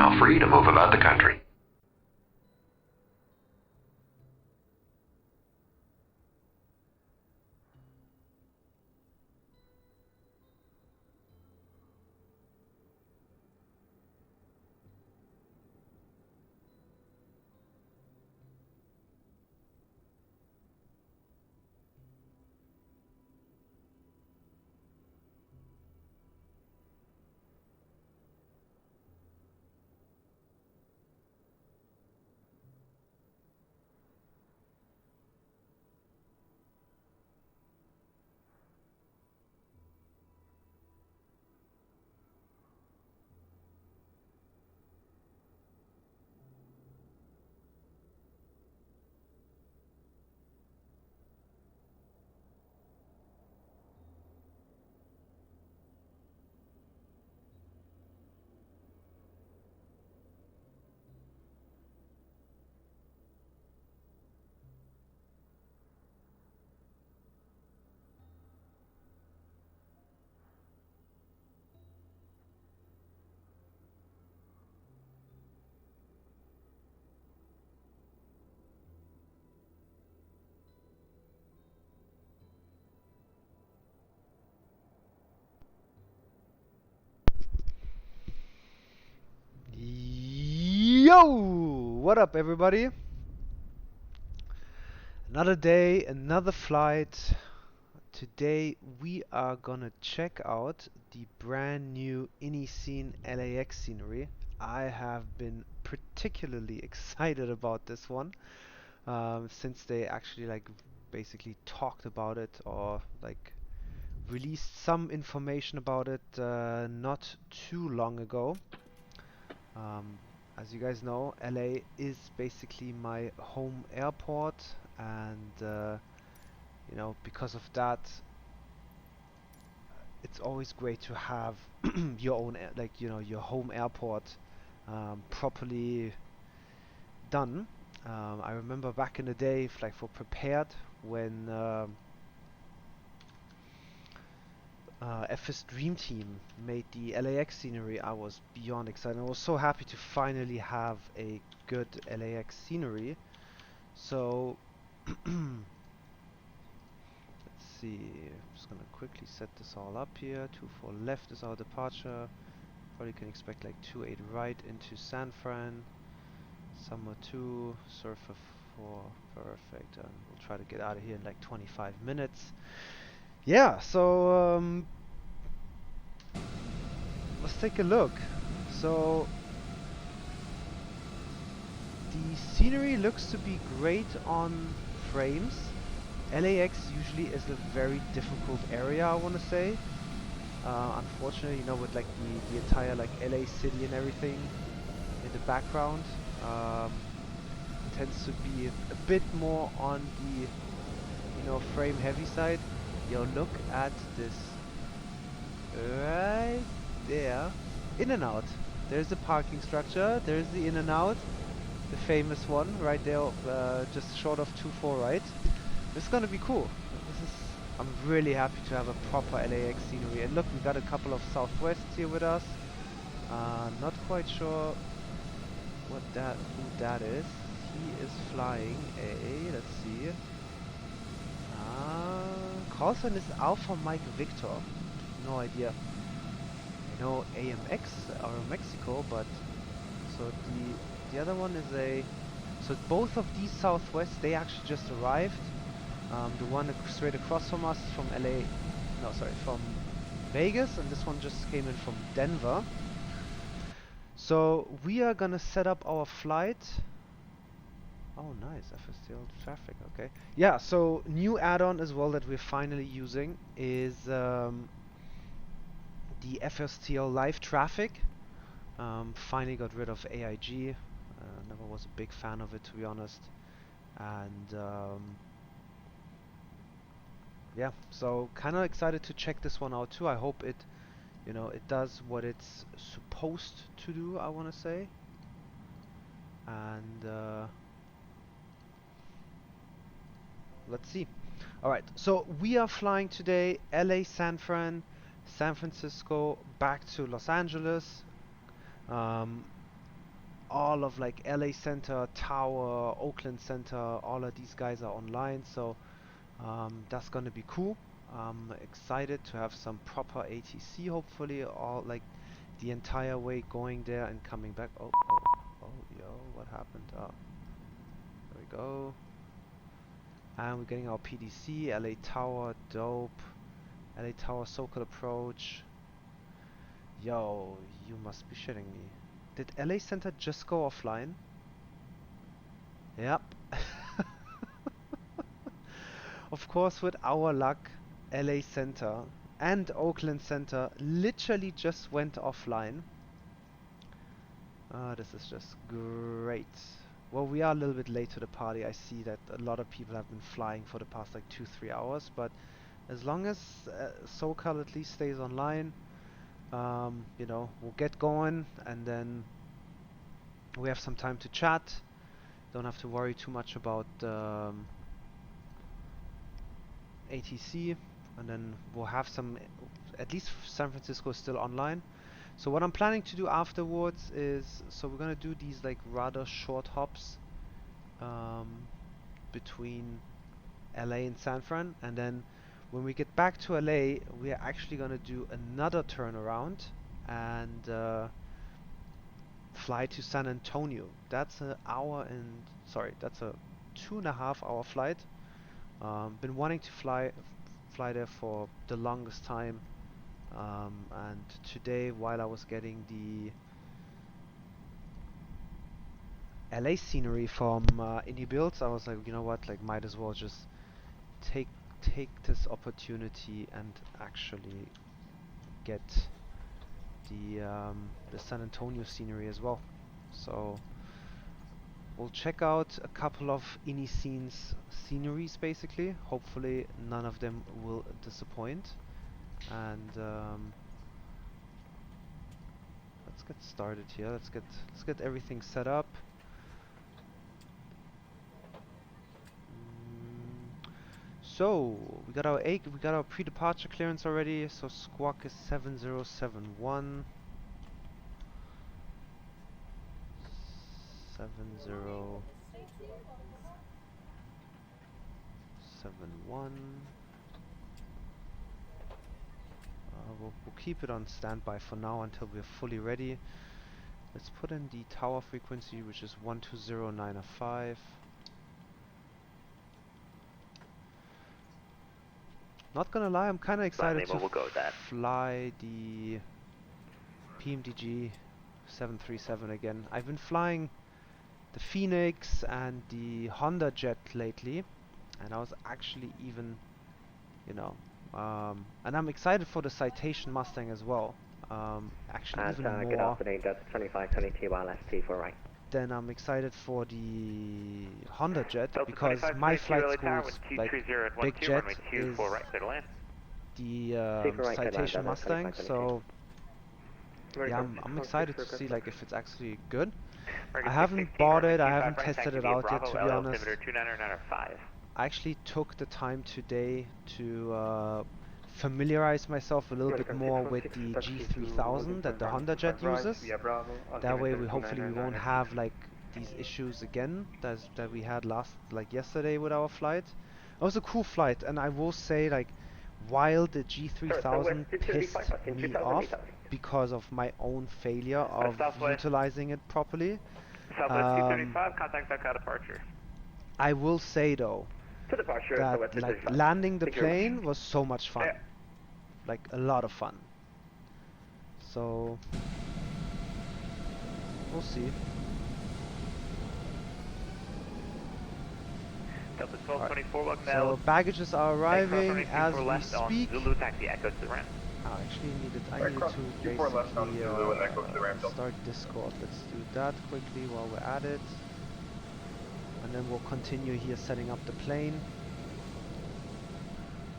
now free to move about the country. Yo! What up, everybody? Another day, another flight. Today we are gonna check out the brand new iniScene LAX scenery. I have been particularly excited about this one since they actually basically talked about it or released some information about it not too long ago. As you guys know, LA is basically my home airport, and you know, because of that, it's always great to have your own, your home airport properly done. I remember back in the day, for Prepared, when FS Dream Team made the LAX scenery, I was beyond excited. I was so happy to finally have a good LAX scenery. So let's see, I'm just gonna quickly set this all up here. 24 left is our departure. Probably can expect 28 right into San Fran. Summer 2, Surfer 4, perfect. And we'll try to get out of here in 25 minutes. Yeah, so let's take a look. So the scenery looks to be great on frames. LAX usually is a very difficult area, I want to say. Unfortunately, you know, with the entire LA city and everything in the background, it tends to be a bit more on the frame heavy side. Yo, look at this right there. In and out. There's the parking structure. There's the in and out, the famous one right there, just short of 24 right. This is gonna be cool. I'm really happy to have a proper LAX scenery. And look, we got a couple of Southwests here with us. Not quite sure who that is. He is flying a, let's see. Call sign is Alpha Mike Victor. No idea. I know AMX or Mexico, but so the other one is a. So both of these Southwest, they actually just arrived. The one straight across from us from from Vegas, and this one just came in from Denver. So we are gonna set up our flight. Oh nice, FSTL traffic, okay. Yeah, so new add-on as well that we're finally using is the FSTL live traffic. Finally got rid of AIG. Never was a big fan of it, to be honest. And yeah, so kind of excited to check this one out too. I hope it, it does what it's supposed to do, I want to say. And let's see. Alright, so we are flying today LA, San Francisco, back to Los Angeles. all of like LA Center, Tower, Oakland Center, all of these guys are online, so that's gonna be cool. I'm excited to have some proper ATC, hopefully, all like the entire way going there and coming back. Oh, yo, what happened? Oh, there we go. And we're getting our PDC, LA Tower, dope. LA Tower, Socal approach. Yo, you must be shitting me. Did LA Center just go offline? Yep. Of course, with our luck, LA Center and Oakland Center literally just went offline. This is just great. Well, we are a little bit late to the party. I see that a lot of people have been flying for the past like 2-3 hours, but as long as SoCal at least stays online, you know, we'll get going, and then we have some time to chat. Don't have to worry too much about ATC, and then we'll have some, at least San Francisco is still online. So what I'm planning to do afterwards is, so we're gonna do these like rather short hops between LA and San Fran, and then when we get back to LA, we are actually gonna do another turnaround and fly to San Antonio. That's a hour and that's a 2.5 hour flight. Been wanting to fly there for the longest time, and today, while I was getting the LA scenery from iniBuilds, I was like, you know what, like might as well just take this opportunity and actually get the San Antonio scenery as well. So we'll check out a couple of iniScene's sceneries basically. Hopefully none of them will disappoint. And let's get started here. Let's get everything set up. So we got our pre-departure clearance already. So squawk is 7071. 7071. We'll keep it on standby for now until we're fully ready. Let's put in the tower frequency, which is 120.905. Not gonna lie, I'm kind of excited to fly the PMDG 737 again. I've been flying the Phoenix and the Honda Jet lately, and I was actually even, you know, and I'm excited for the Citation Mustang as well. Actually, even more. Good afternoon, Delta 2522 LST for right. Then I'm excited for the Honda Jet because my flight school's like big jet is the Citation Mustang. So yeah, I'm excited to see like if it's actually good. I haven't bought it, I haven't tested it out yet, to be honest. I actually took the time today to familiarize myself a little bit more with the G3000 that the Honda Jet uses. That way we hopefully won't have like these issues again that we had yesterday with our flight. It was a cool flight, and I will say, like, while the G3000 pissed me off because of my own failure of utilizing it properly, I will say though that like landing the plane was so much fun, like a lot of fun. So we'll see. Right. So baggages are arriving as we speak. I actually needed to basically start Discord. Let's do that quickly while we're at it. And then we'll continue here setting up the plane.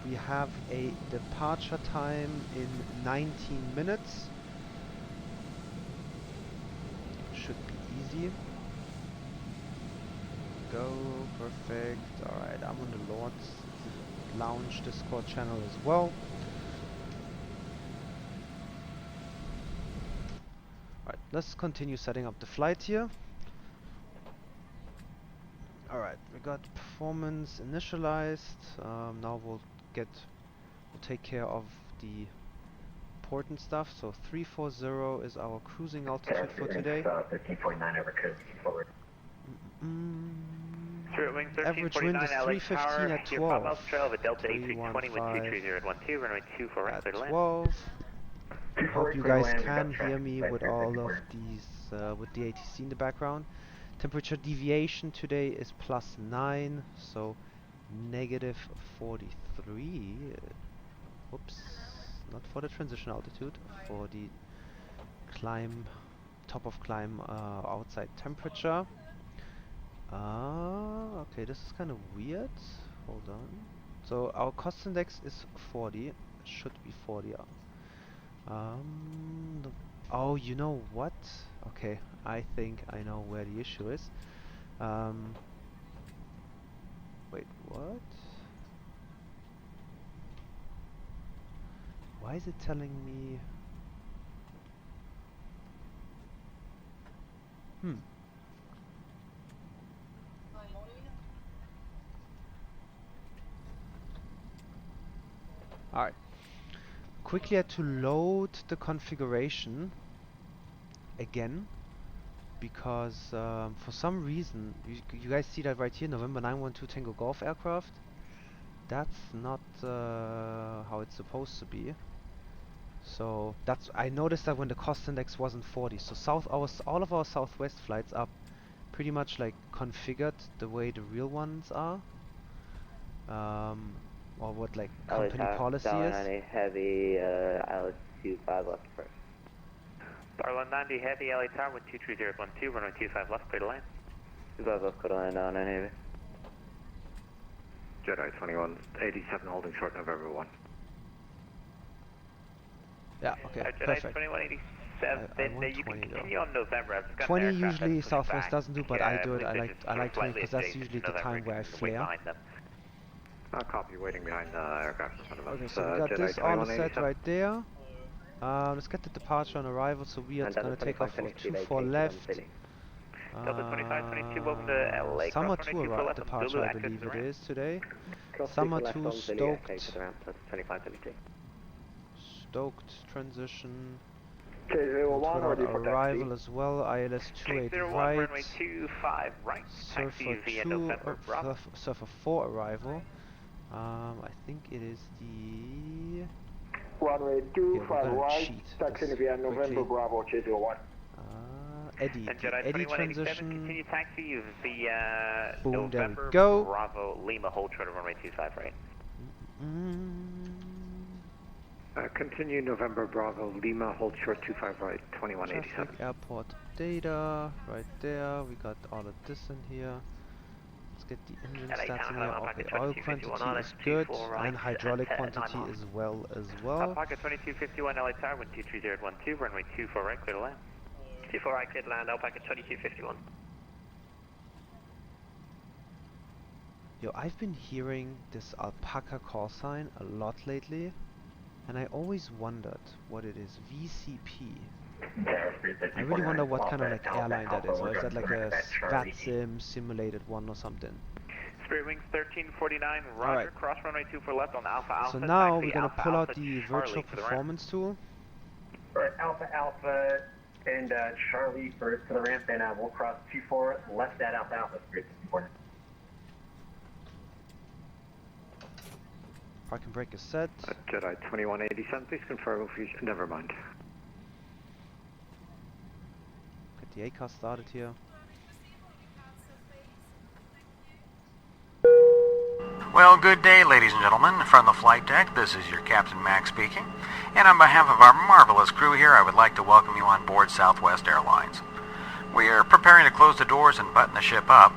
We have a departure time in 19 minutes. Should be easy. Go, perfect. Alright, I'm on the Lord's Lounge Discord channel as well. Alright, let's continue setting up the flight here. Alright, we got performance initialized. Now we'll take care of the important stuff. So 340 is our cruising altitude for today. 1349 over code forward. Average wind is 315 at 12. Trail of a Delta 315 A320 with 23012, runway 24 right, clear to land. 12. Hope you guys can hear me with all of these, with the ATC in the background. Temperature deviation today is +9, so -43. Whoops, not for the transition altitude, for the climb, top of climb outside temperature. Okay, this is kind of weird. Hold on. So our cost index is 40. Should be 40. Oh, you know what? Okay, I think I know where the issue is. Wait, what? Why is it telling me? Alright. Quickly had to load the configuration again because for some reason you guys see that right here, November 912 Tango Golf aircraft. That's not how it's supposed to be. So I noticed that when the cost index wasn't 40. So all of our Southwest flights are pretty much like configured the way the real ones are. Or what like company policy is. Heavy, altitude 5 left first. Darlin 90 heavy, LA Tower with 23012, runway 25 left, clear to land. 25 left, clear to land on Heavy. Jedi 2187 holding short November 1. Yeah, okay, Jedi perfect. 2187, you can continue on November. 20 usually Southwest doesn't do, but I do it. I like 20 because that's usually the time where I flare. Copy, waiting behind the aircraft in front of us. Okay, so we got this all set right there. Let's get the departure on arrival. So we are going to take off with 24 left. Summer 2 departure, I believe it is today. Summer 2 stoked transition. Arrival as well. ILS 28 right. Surfer 4 arrival. I think it is the runway 25 right. That's going to be on November Bravo 201. Eddie transition. Continue taxi via Boom, November there we go. Bravo Lima hold short of runway 25 right. Continue November Bravo Lima hold short 25 right 2187. Traffic airport data right there. We got all of this in here. Let's get the engine stats in here. Okay, oil quantity is good and hydraulic quantity as well. Pocket 2251 LA Tower with 23012 runway 24 right clear to land. 24 right clear to land. Alpaca 2251. Yo, I've been hearing this alpaca call sign a lot lately, and I always wondered what it is. VCP. I really wonder what kind of like airline that is, or is that like a VATSIM simulated one or something? Spirit Wings 1349, roger, right. Cross runway 24 left on Alpha Alpha. So now we're gonna pull out the virtual performance tool. Alright, Alpha Alpha and Charlie for the ramp, and we'll cross 24 left at Alpha Alpha, Spirit 54. Parking brake is set. Jedi 2187, please confirm if you never mind. Get the A-car started here. Well, good day, ladies and gentlemen. From the flight deck, this is your Captain Max speaking. And on behalf of our marvelous crew here, I would like to welcome you on board Southwest Airlines. We are preparing to close the doors and button the ship up,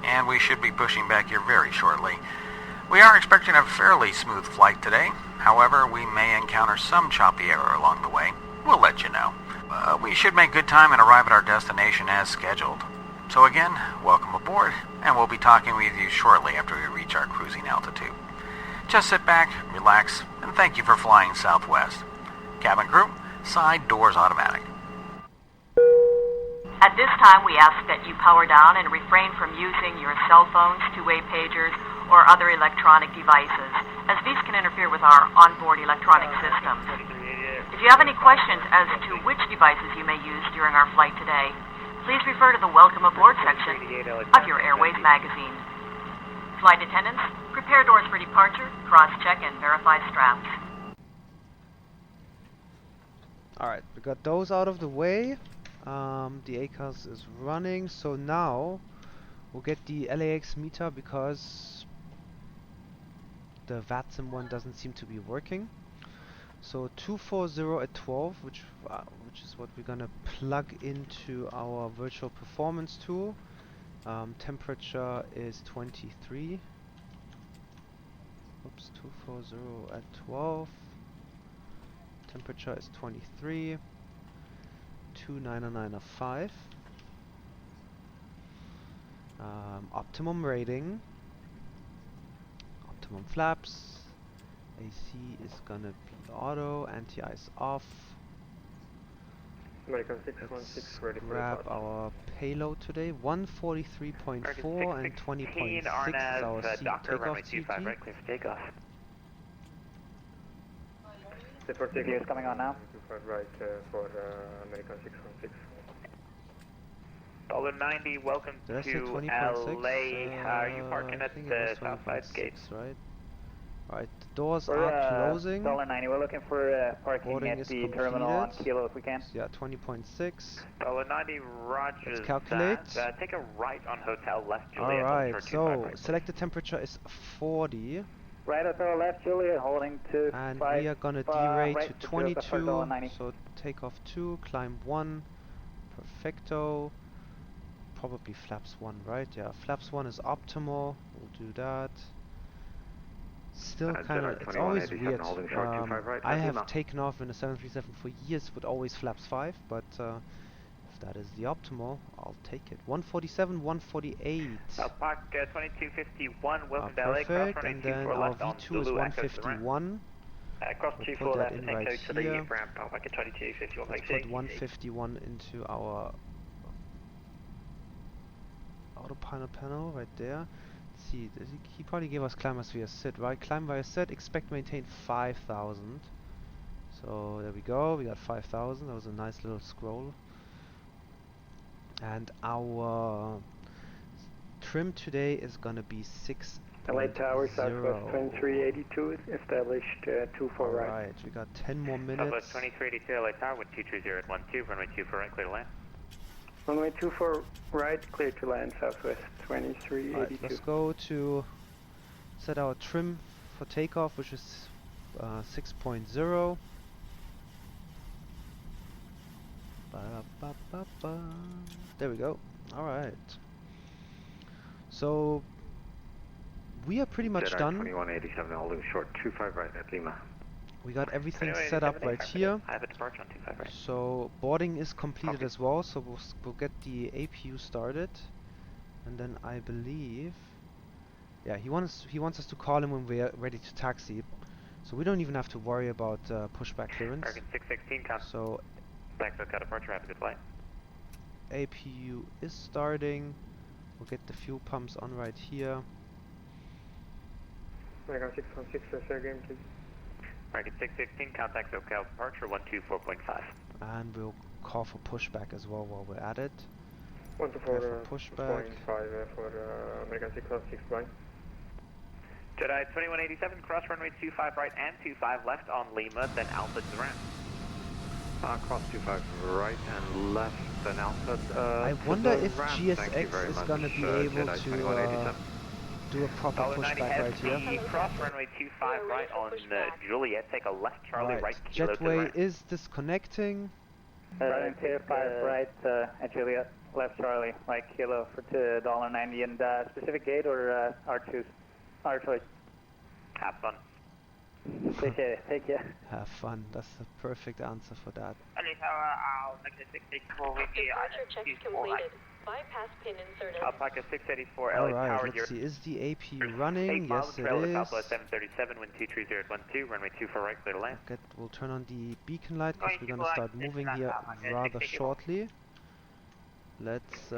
and we should be pushing back here very shortly. We are expecting a fairly smooth flight today. However, we may encounter some choppy air along the way. We'll let you know. We should make good time and arrive at our destination as scheduled. So again, welcome aboard, and we'll be talking with you shortly after we reach our cruising altitude. Just sit back, relax, and thank you for flying Southwest. Cabin crew, side doors automatic. At this time, we ask that you power down and refrain from using your cell phones, two-way pagers, or other electronic devices, as these can interfere with our onboard electronic systems. If you have any questions as to which devices you may use during our flight today, please refer to the Welcome Aboard section of your Airways magazine. Flight attendants, prepare doors for departure, cross-check and verify straps. Alright, we got those out of the way. The ACAS is running, so now we'll get the LAX meter because the VATSIM one doesn't seem to be working. So 240 at 12, which is what we're gonna plug into our virtual performance tool. Temperature is 23. Oops, 240 at 12. Temperature is 23. 29905. Optimum rating. Optimum flaps. AC is gonna be auto. Anti-ice off. American 616 ready for grab our payload today. 143.4 and 20.6 is our takeoff CT. Right, clear for takeoff. The particular is coming on now. Right for American 616. $90, welcome Did I say to 20.6? LA. Are you parking I at think it the was Southside 20.6, gate? right? Alright, the doors are closing. $90, we're looking for parking Boarding at is the terminal on completed. Kilo if we can. Yeah, 20.6. $90, roger. Let's calculate. That. Take a right on Hotel Left Juliet. Alright, so selected temperature is 40. Right at our left, Juliet, holding to And 5, we are gonna derate right to to 22, 22. So take off 2, climb 1. Perfecto. Probably flaps 1, right? Yeah, flaps 1 is optimal. We'll do that. Still kind of, it's always weird. I have taken off in a 737 for years with always flaps 5, but if that is the optimal, I'll take it. 147, 148. Park 2251, welcome to LA. Perfect, and then our V2 is 151. Cross We'll 24 put left, that in and right go to the here. ramp, Park 2251. Let's put 151 into our autopilot panel right there. Let's see, he probably gave us climb as via sit, right? Climb via sit, expect maintain 5,000. So there we go, we got 5,000. That was a nice little scroll. And our trim today is gonna be 6. LA Tower, Southwest 2382, established 24 right. Alright, we got 10 more minutes. Southwest 2382, LA Tower, wind 230 at 12, runway 24 right, clear to land. Runway 24 right, clear to land, Southwest 2382. Alright, let's go to set our trim for takeoff, which is 6.0. There we go. Alright. So we are pretty much done. 2187 holding short 25 right at Lima. We got everything set up right here. I have a departure on 25 right. So boarding is completed as well, so we'll get the APU started. And then I believe, yeah, he wants us to call him when we're ready to taxi. So we don't even have to worry about pushback clearance. American 616, count. So Thanks for departure, have a good flight. APU is starting. We'll get the fuel pumps on right here. American 616, share game please. American 616, contact SoCal departure 124.5. And we'll call for pushback as well while we're at it. 124 pushback. 5 for American 616 blind. Jedi 2187, cross runway 25 right and 25 left on Lima, then Alpha to the ramp. Cross 25 right and left, then Alpha. I wonder if GSX is going to be able to do a proper pushback right here. Cross runway 25 right on Juliet, take a left Charlie right Kilo to the Jetway ramp. is disconnecting. Tier 5 right at Juliet, left Charlie, right Kilo for $1.90 and specific gate or R2's? Our choice. Have fun. Appreciate it, thank you. Have fun, that's the perfect answer for that. LA Tower, I'll make the 684 with you. Departure check completed. Bypass pin inserted. Alpaca 684, LA Alright, Tower, let's see, is the APU running? Yes, it is. Southwest 737, wind 230 at 12, runway 24 right, clear to land. Okay, we'll turn on the beacon light because we're gonna start moving here rather shortly. Let's,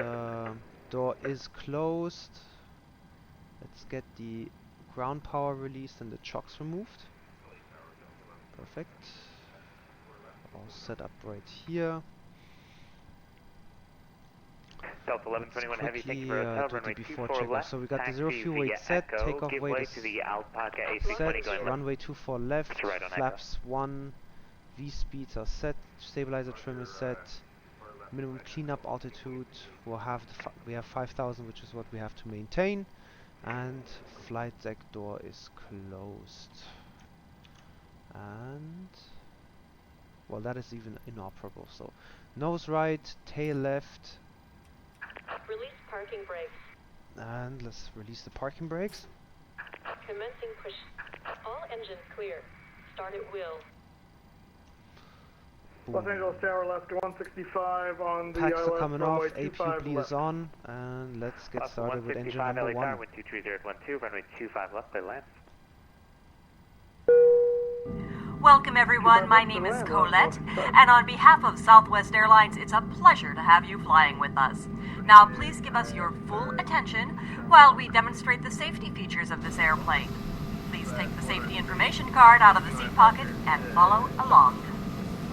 door is closed. Let's get the ground power released and the chocks removed. Perfect. All set up right here. Delta 1121 Heavy, thank you for Quickly hotel, do runway the before 24 checkoff. left, So we got the taxi 0 fuel weight via set, Echo, takeoff give weight way is to the Alpaca set, A320 going left. runway 24 left, That's right on flaps 1, V speeds are set, stabilizer trim is set, minimum cleanup altitude, we have 5,000, which is what we have to maintain, and flight deck door is closed. And well, that is even inoperable. So nose right, tail left, Release parking brakes. and let's release the parking brakes. Commencing push. All engines clear. Start at will. Los Angeles Tower left 165 on the Packs are ILS coming off, runway 25 APB left. is on, and let's get Left started with engine 155 number LA 1. Tower, wind 23012, runway 25 left, clear land. Welcome everyone, my name is Colette, and on behalf of Southwest Airlines, it's a pleasure to have you flying with us. Now please give us your full attention while we demonstrate the safety features of this airplane. Please take the safety information card out of the seat pocket and follow along.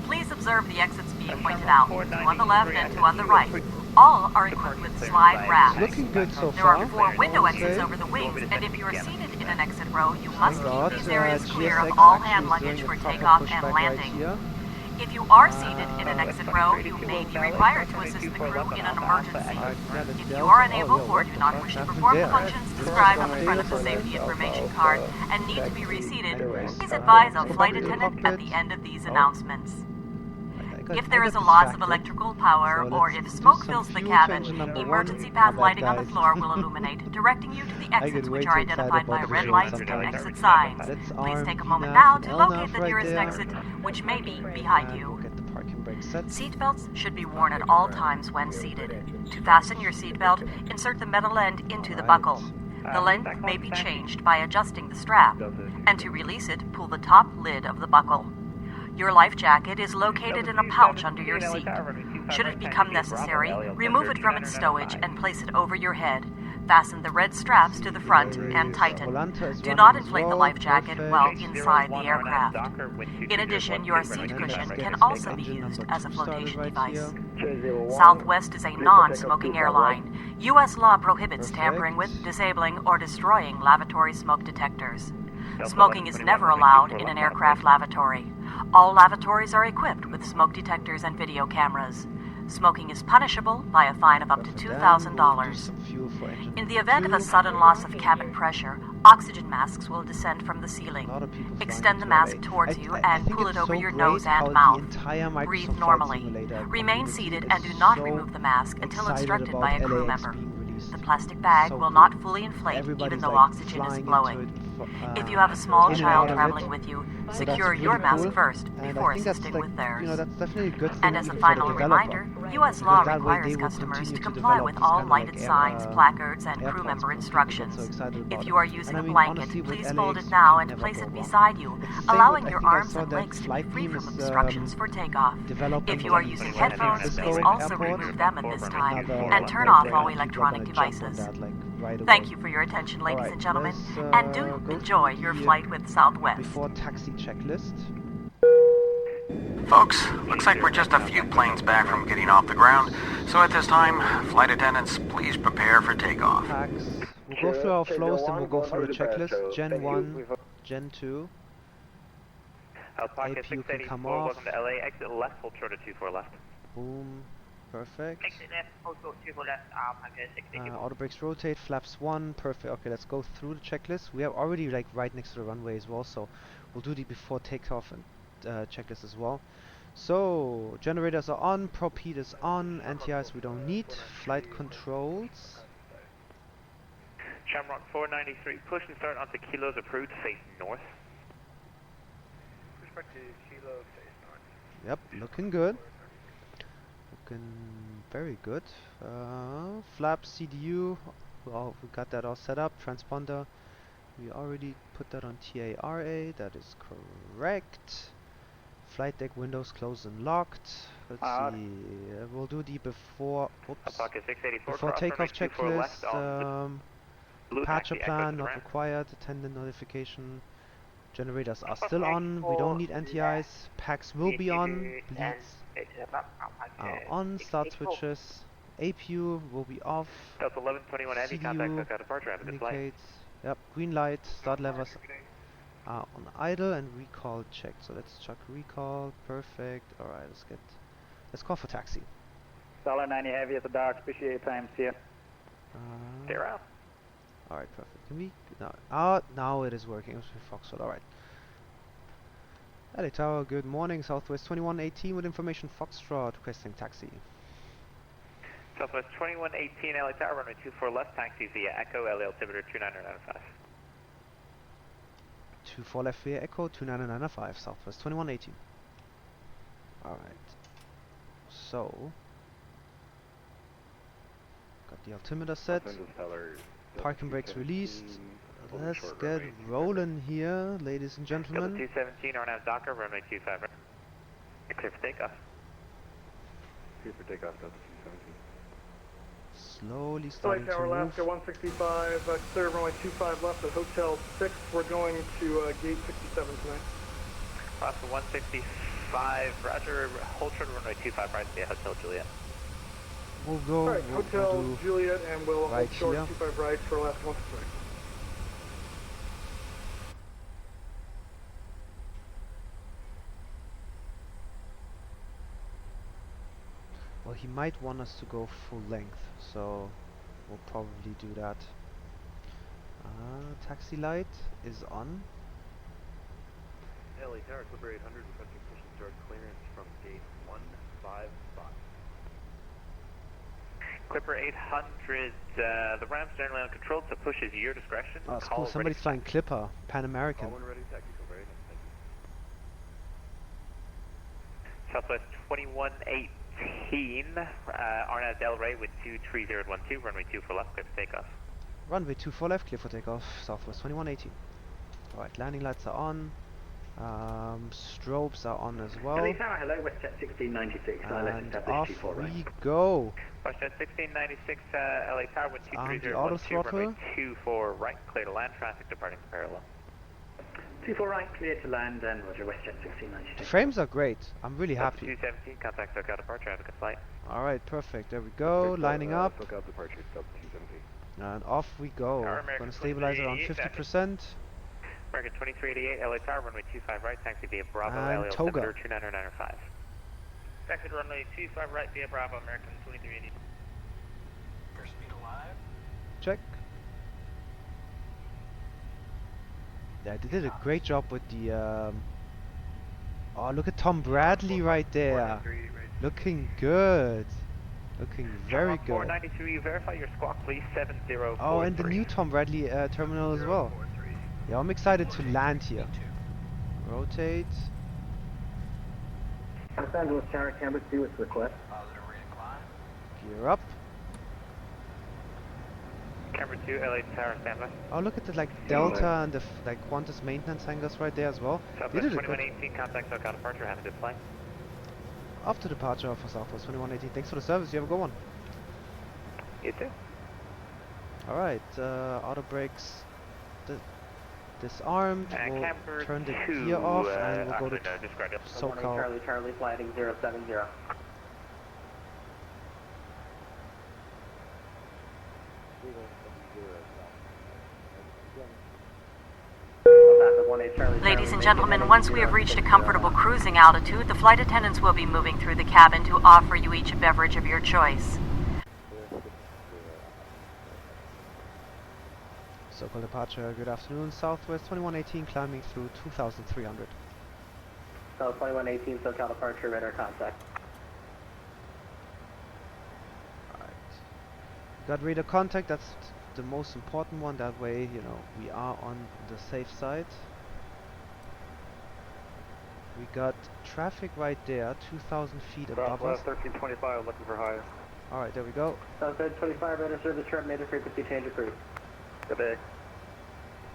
Please observe the exits being pointed out, two on the left and two on the right. All are equipped with slide rafts. Looking good so There far. are 4 window Okay. exits over the wings, and if you are seated in an exit row, you must Got, keep these areas clear of GSX all actually hand is luggage doing for a proper takeoff pushback and right landing. here. If you are seated in an exit row, you may be required to assist the crew in an emergency. If you are unable or do not wish to perform the functions described on the front of the safety information card and need to be reseated, please advise a flight attendant at the end of these announcements. If there is a loss of electrical power or if smoke fills the cabin, emergency path lighting on the floor will illuminate, directing you to the exits which are identified by red lights and exit signs. Please take a moment now to locate the nearest exit, which may be behind you. Seatbelts should be worn at all times when seated. To fasten your seatbelt, insert the metal end into the buckle. The length may be changed by adjusting the strap, and to release it, pull the top lid of the buckle. Your life jacket is located in a pouch under your seat. Should it become necessary, remove it from its stowage and place it over your head. Fasten the red straps to the front and tighten. Do not inflate the life jacket while inside the aircraft. In addition, your seat cushion can also be used as a flotation device. Southwest is a non-smoking airline. U.S. law prohibits tampering with, disabling, or destroying lavatory smoke detectors. Smoking is never allowed in an aircraft lavatory. All lavatories are equipped with smoke detectors and video cameras. Smoking is punishable by a fine of up to $2,000. In the event of a sudden loss of cabin pressure, oxygen masks will descend from the ceiling. Extend the mask towards you and pull it over your nose and mouth. Breathe normally. Remain seated and do not remove the mask until instructed by a crew member. The plastic bag will not fully inflate even though oxygen is flowing. If you have a small child traveling with you, secure your mask first before assisting with theirs. And as a final reminder, U.S. law requires customers to comply with all lighted signs, placards, and crew member instructions. If you are using a blanket, please fold it now and place it beside you, allowing your arms and legs to be free from obstructions for takeoff. If you are using headphones, please also remove them at this time and turn off all electronic devices. Thank you for your attention, ladies and gentlemen, and do enjoy your flight with Southwest. Before taxi checklist. Folks, looks like we're just a few planes back from getting off the ground, so at this time, flight attendants, please prepare for takeoff. We'll go through our flows, then we'll go through the checklist. Gen 1, Gen 2. Alpaca APU can come 684, off. welcome to LA, exit left, hold short of 24 left. Boom. Perfect. Exit left, hold short 24 left, Alpaca 684. Auto brakes rotate, flaps 1, perfect. Okay, let's go through the checklist. We are already like right next to the runway as well, so we'll do the before takeoff and checklist as well. So, generators are on, prop heat is on, anti-ice we don't need, flight controls. Shamrock 493, push and start onto kilos approved, face north. Push back to Kilo, face north. Yep, looking good. Looking very good. Flap CDU, well, we got that all set up. Transponder, we already put that on TARA, that is correct. flight deck windows closed and locked. Let's see. We'll do the before takeoff checklist. Departure plan not required. Attendant notification. Generators are still on. We don't need anti-ice. Packs will be on. Bleeds are on. Start switches. APU will be off. Delta 1121 Heavy, contact SoCal departure, have a good flight. Indicates, yep, green light. Start levers are on idle and recall checked. So let's check recall. Perfect. Alright, let's call for taxi. $90 Heavy at the dock. Appreciate your time. See ya. They're out. Alright, perfect. Can we? No. Now it is working. It was Foxtrot. Alright. LA Tower, good morning. Southwest 2118 with information Foxtrot requesting taxi. Southwest 2118 LA Tower, runway 24 left, taxi via Echo, LA altimeter 29995. 24 left via Echo, 29995, Southwest 2118. Alright. So, got the altimeter set. Parking brakes released. Let's get rolling here, ladies and gentlemen. 217, RNAV Docker, runway 25 right. Clear for takeoff. Clear for takeoff, Delta 217. Slowly starting to move. Alaska 165, clear runway 25 left at Hotel 6. We're going to gate 67 tonight. Alaska 165, roger, hold short runway 25 right via Hotel Juliet. We'll go. Alright, Hotel Juliet, and we'll right hold short 25 right for Alaska 165. Well, he might want us to go full length, so we'll probably do that. Taxi light is on. LA Tower, Clipper 800, requesting push and start clearance from gate 155. Clipper 800, the ramp's generally uncontrolled, so push is your discretion. Oh, that's cool. Somebody's flying Clipper, Pan American. Call when ready, taxi, Clipper 800, thank you. Southwest 2118. RNAV Delray with 23012, runway 24 left, clear for takeoff. Runway 24 left, clear for takeoff, Southwest 2118. Alright, landing lights are on. Strobes are on as well. LA Tower, hello, WestJet 1696. And off we go. WestJet 1696, LA Tower with 23012, runway 24 right, clear to land, traffic departing parallel. 24 right, clear to land, and roger, WestJet 1696. The frames are great. I'm really happy. 217, contact SoCal departure, have a good flight. Alright, perfect. There we go. Lining up. SoCal departure, Delta 217. And off we go. Gonna stabilize around 50%. American 2388, LA Tower, runway 25 right, taxi via Bravo, and LA Toga. 29995. Taxi to runway 25 right via Bravo, American 2380. First speed alive. Check. Yeah, they did a great job with the oh, look at Tom Bradley right there. Looking good. Looking very good. 493, verify your squawk please, 7043. Oh, and the new Tom Bradley terminal as well. Yeah, I'm excited to land here. Rotate. Los Angeles Tower, Canberra 2 with request. Gear up. Canberra 2, LA Tower, standby. Oh, look at the Delta and the Qantas maintenance hangars right there as well. Southwest 2118, contact SoCal departure, have a good flight. After departure for Southwest 2118. Thanks for the service, you have a good one. You too. Alright, auto brakes disarmed. We'll turn the gear off and we'll go to SoCal. Charlie flighting 070. Ladies and gentlemen, once we have reached a comfortable cruising altitude, the flight attendants will be moving through the cabin to offer you each a beverage of your choice. SoCal departure, good afternoon. Southwest 2118 climbing through 2300. South 2118, SoCal departure, radar contact. Alright. Got radar contact, that's the most important one, that way, you know, we are on the safe side. We got traffic right there, 2,000 feet above us. 1325, looking for higher. Alright, there we go. Southwest 25, radar service, terminated frequency change approved. Good day.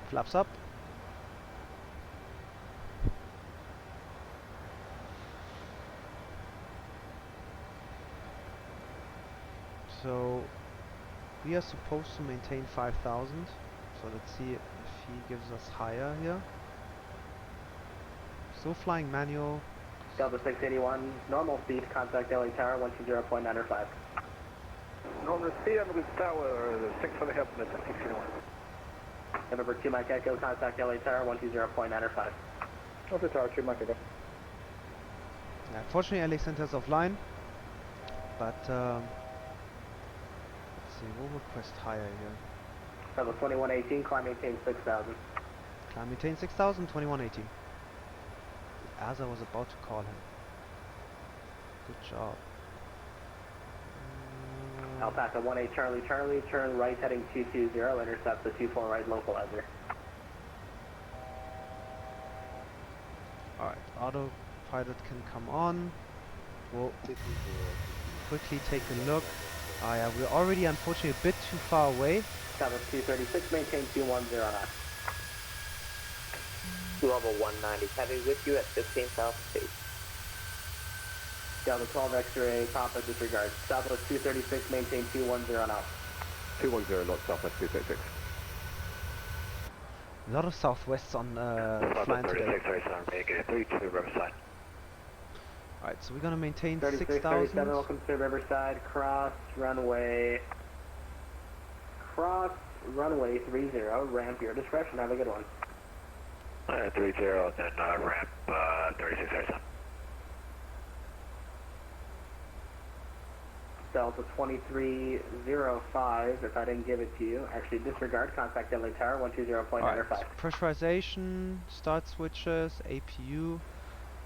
Flaps up. So we are supposed to maintain 5,000. So let's see if he gives us higher here. Still flying manual. Delta 681, normal speed, contact LA Tower 120.905. Normal speed, I'm with Tower 6 for the help, 681. November 2 Mike Echo, contact LA Tower 120.905. Delta Tower 2 Mike Echo. Yeah, unfortunately, LA Center's offline, but let's see, we'll request higher here. Level 2118, climb maintain 6,000. Climb maintain 6,000, 2118. As I was about to call him. Good job. Alpaca 18 Charlie Charlie, turn right heading 220, intercept the 24 right localizer. Alright, autopilot can come on. We'll quickly take a look. Ah yeah, we're already unfortunately a bit too far away. Travis 236, maintain 210 knots. Level 190 heavy with you at 15,000 feet. Delta 12 X-ray, Papa disregard. Southwest 236, maintain 210 knots. 210 knots, Southwest 236. A lot of southwests on flying today. 32 Riverside. Alright, so we're gonna maintain 36, 6,000. 37, welcome to Riverside, cross runway 30, ramp your discretion, have a good one. 30, then ramp 36 37. Delta 2305, if I didn't give it to you, actually disregard, contact LA Tower 120.95. Alright, pressurization, start switches, APU.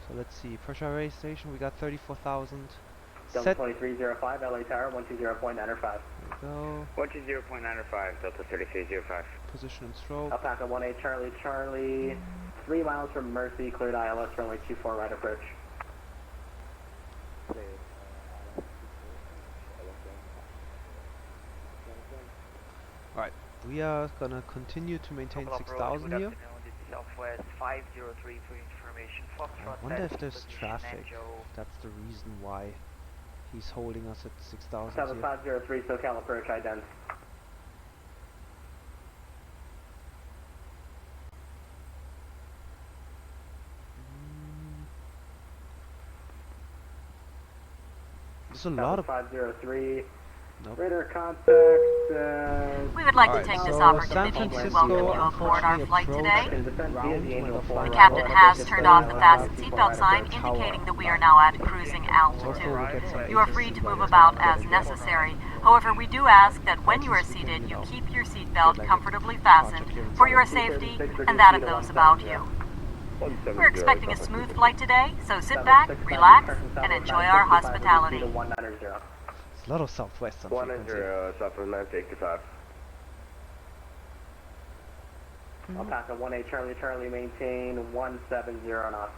So let's see, pressurization, we got 34,000. Delta 2305, LA Tower 120.95. There we go. 120.95, Delta 3305. Position and stroke. Alpaca 18 Charlie Charlie, 3 miles from Mercy, cleared ILS runway 24 right approach. Alright, we are gonna continue to maintain 6,000 here. Southwest 503 for information. I wonder if there's traffic. That's the reason why he's holding us at 6,000 Southwest here. 503, SoCal approach, ident. There's a lot of 503. Nope. Radar contact. We would like Alright, to take this so opportunity San to Francisco welcome you aboard our flight today. The The captain has turned off the fasten seatbelt sign, indicating that we are now at cruising altitude. You are free to move about as necessary. However, we do ask that when you are seated, you keep your seatbelt comfortably fastened for your safety and that of those about you. We're expecting a smooth flight today, so sit back, relax, and enjoy our hospitality. There's a lot of southwest on frequency. Southwest 965. Alpaca 18 Charlie Charlie, maintain 170 knots.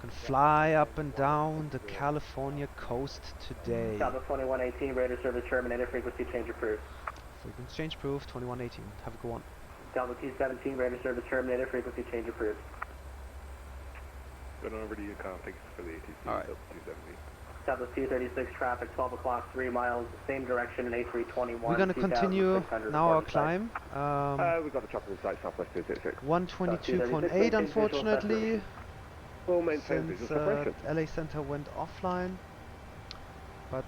Can fly up and down the California coast today. Southwest 2118, radar service terminated, frequency change approved. Frequency change approved, 2118. Have a good one. Delta 217, radar service terminated, frequency change approved. Going over to Yukon, thanks for the ATC, Alright. Delta 270. Southwest 236, traffic 12 o'clock, 3 miles, same direction in A321. We're gonna continue now our climb. We've got the chopper in sight, Southwest 266. 122.8 unfortunately, We'll maintain since visual separation. LA Center went offline. But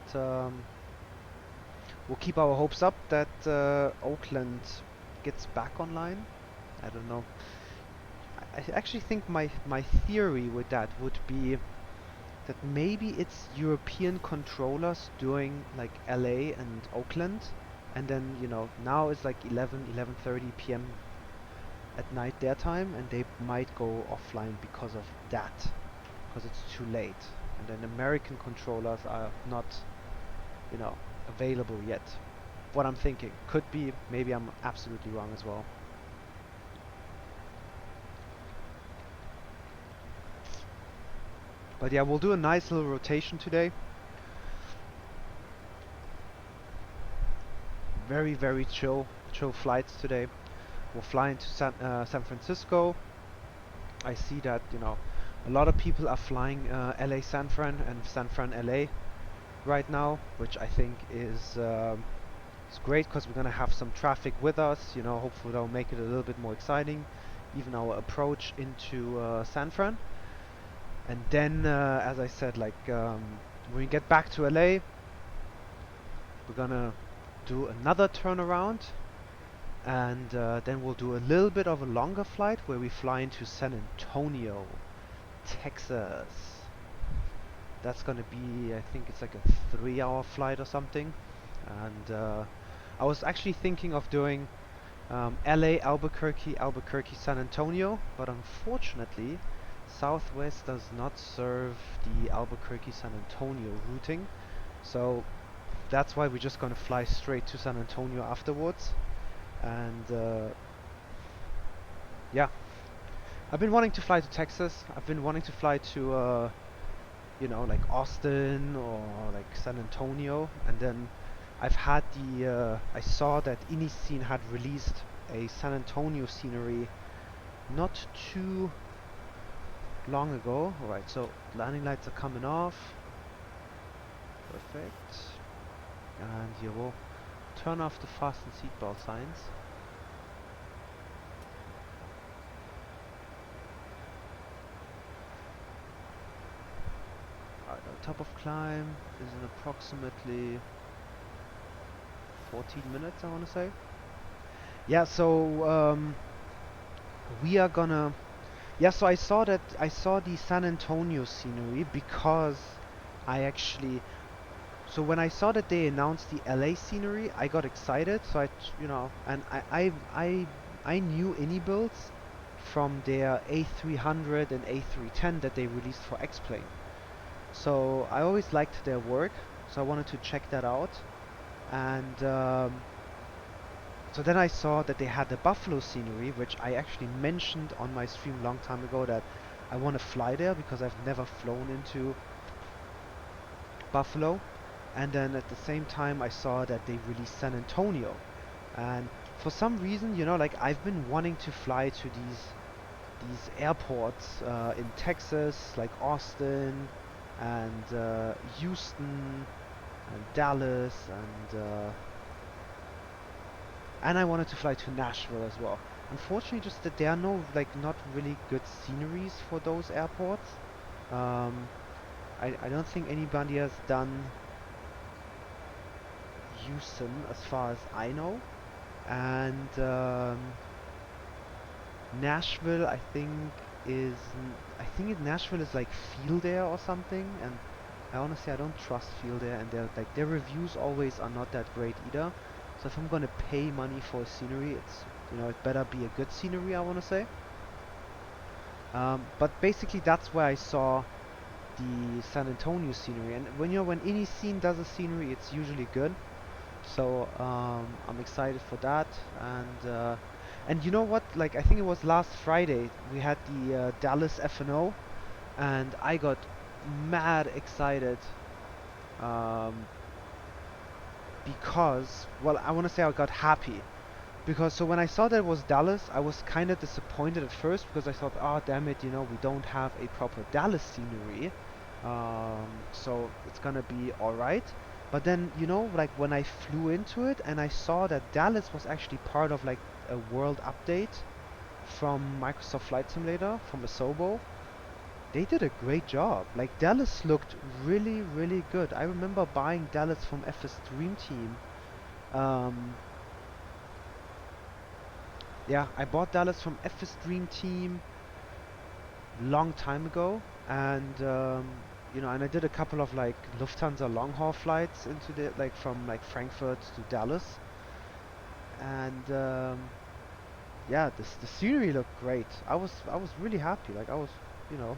we'll keep our hopes up that Oakland gets back online. I don't know. I actually think my theory with that would be that maybe it's European controllers doing like LA and Oakland, and then, you know, now it's like 11:30 p.m. at night their time, and they might go offline because of that, because it's too late, and then American controllers are not, you know, available yet. What I'm thinking. Could be, maybe I'm absolutely wrong as well. But yeah, we'll do a nice little rotation today. Very, very chill flights today. We'll fly into San Francisco. I see that, you know, A lot of people are flying LA San Fran and San Fran LA right now, which I think is it's great because we're gonna have some traffic with us. You know, hopefully that'll make it a little bit more exciting, even our approach into San Fran. And then, as I said, like when we get back to LA, we're gonna do another turnaround, and then we'll do a little bit of a longer flight where we fly into San Antonio, Texas. That's gonna be, I think it's like a 3-hour flight or something. And I was actually thinking of doing LA, Albuquerque, Albuquerque, San Antonio, but unfortunately Southwest does not serve the Albuquerque, San Antonio routing, so that's why we're just gonna fly straight to San Antonio afterwards. And yeah, I've been wanting to fly to Texas. I've been wanting to fly to you know, like Austin or like San Antonio, and then I've had the I saw that iniScene had released a San Antonio scenery not too long ago. Alright, so landing lights are coming off. Perfect. And here we'll turn off the fasten seatbelt signs. Alright, our top of climb is in approximately 14 minutes, I want to say. Yeah, so we are gonna... Yeah, so I saw the San Antonio scenery because I actually... So when I saw that they announced the LA scenery, I got excited. So you know, and I knew iniBuilds from their A300 and A310 that they released for X-Plane. So I always liked their work, so I wanted to check that out. And so then I saw that they had the Buffalo scenery, which I actually mentioned on my stream a long time ago that I want to fly there because I've never flown into Buffalo. And then at the same time I saw that they released San Antonio. And for some reason, you know, like I've been wanting to fly to these airports in Texas, like Austin and Houston and Dallas, and I wanted to fly to Nashville as well. Unfortunately, just that there are not really good sceneries for those airports. I don't think anybody has done Houston as far as I know, and Nashville I think Nashville is like Field Air or something, and I don't trust Field Air, and their reviews always are not that great either. So if I'm gonna pay money for a scenery, it better be a good scenery, I wanna say. But basically that's where I saw the San Antonio scenery, and when iniScene does a scenery, it's usually good. So I'm excited for that, and you know what? Like I think it was last Friday we had the Dallas F&O, and I got mad excited because, well, I want to say I got happy because so when I saw that it was Dallas, I was kind of disappointed at first because I thought, oh damn it, you know, we don't have a proper Dallas scenery, so it's gonna be alright. But then, you know, like when I flew into it and I saw that Dallas was actually part of like a world update from Microsoft Flight Simulator, from Asobo, they did a great job. Like Dallas looked really, really good. I remember buying Dallas from FS Dream Team. Yeah, I bought Dallas from FS Dream Team long time ago, and you know, and I did a couple of like Lufthansa long haul flights into from like Frankfurt to Dallas, and yeah, the scenery looked great. I was really happy. Like I was, you know,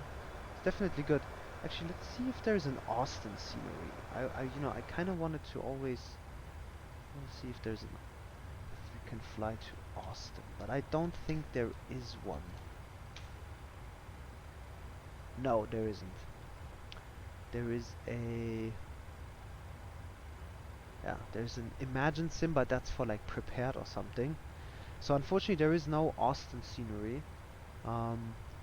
it's definitely good. Actually, let's see if there's an Austin scenery. I kind of wanted to always see if if we can fly to Austin, but I don't think there is one. No, there isn't. There is there's an Imagine Sim, but that's for like prepared or something. So unfortunately there is no Austin scenery.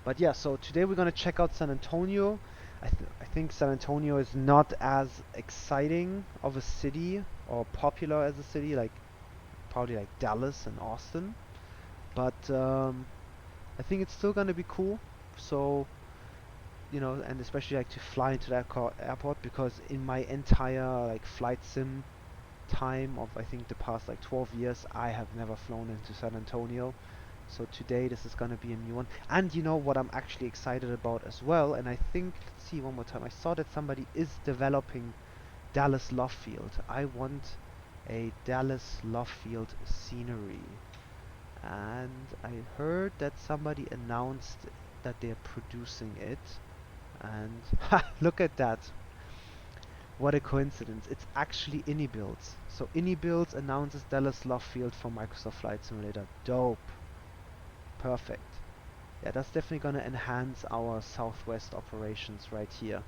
But yeah, so today we're gonna check out San Antonio. I think San Antonio is not as exciting of a city or popular as a city, like probably like Dallas and Austin. But I think it's still gonna be cool. So, you know, and especially like to fly into that airport, because in my entire like flight sim time of I think the past like 12 years, I have never flown into San Antonio. So today this is gonna be a new one. And you know what I'm actually excited about as well, and I think, let's see one more time, I saw that somebody is developing Dallas Love Field. I want a Dallas Love Field scenery. And I heard that somebody announced that they're producing it. And ha, look at that. What a coincidence. It's actually iniBuilds. So iniBuilds announces Dallas Love Field for Microsoft Flight Simulator. Dope. Perfect. Yeah, that's definitely going to enhance our Southwest operations right here.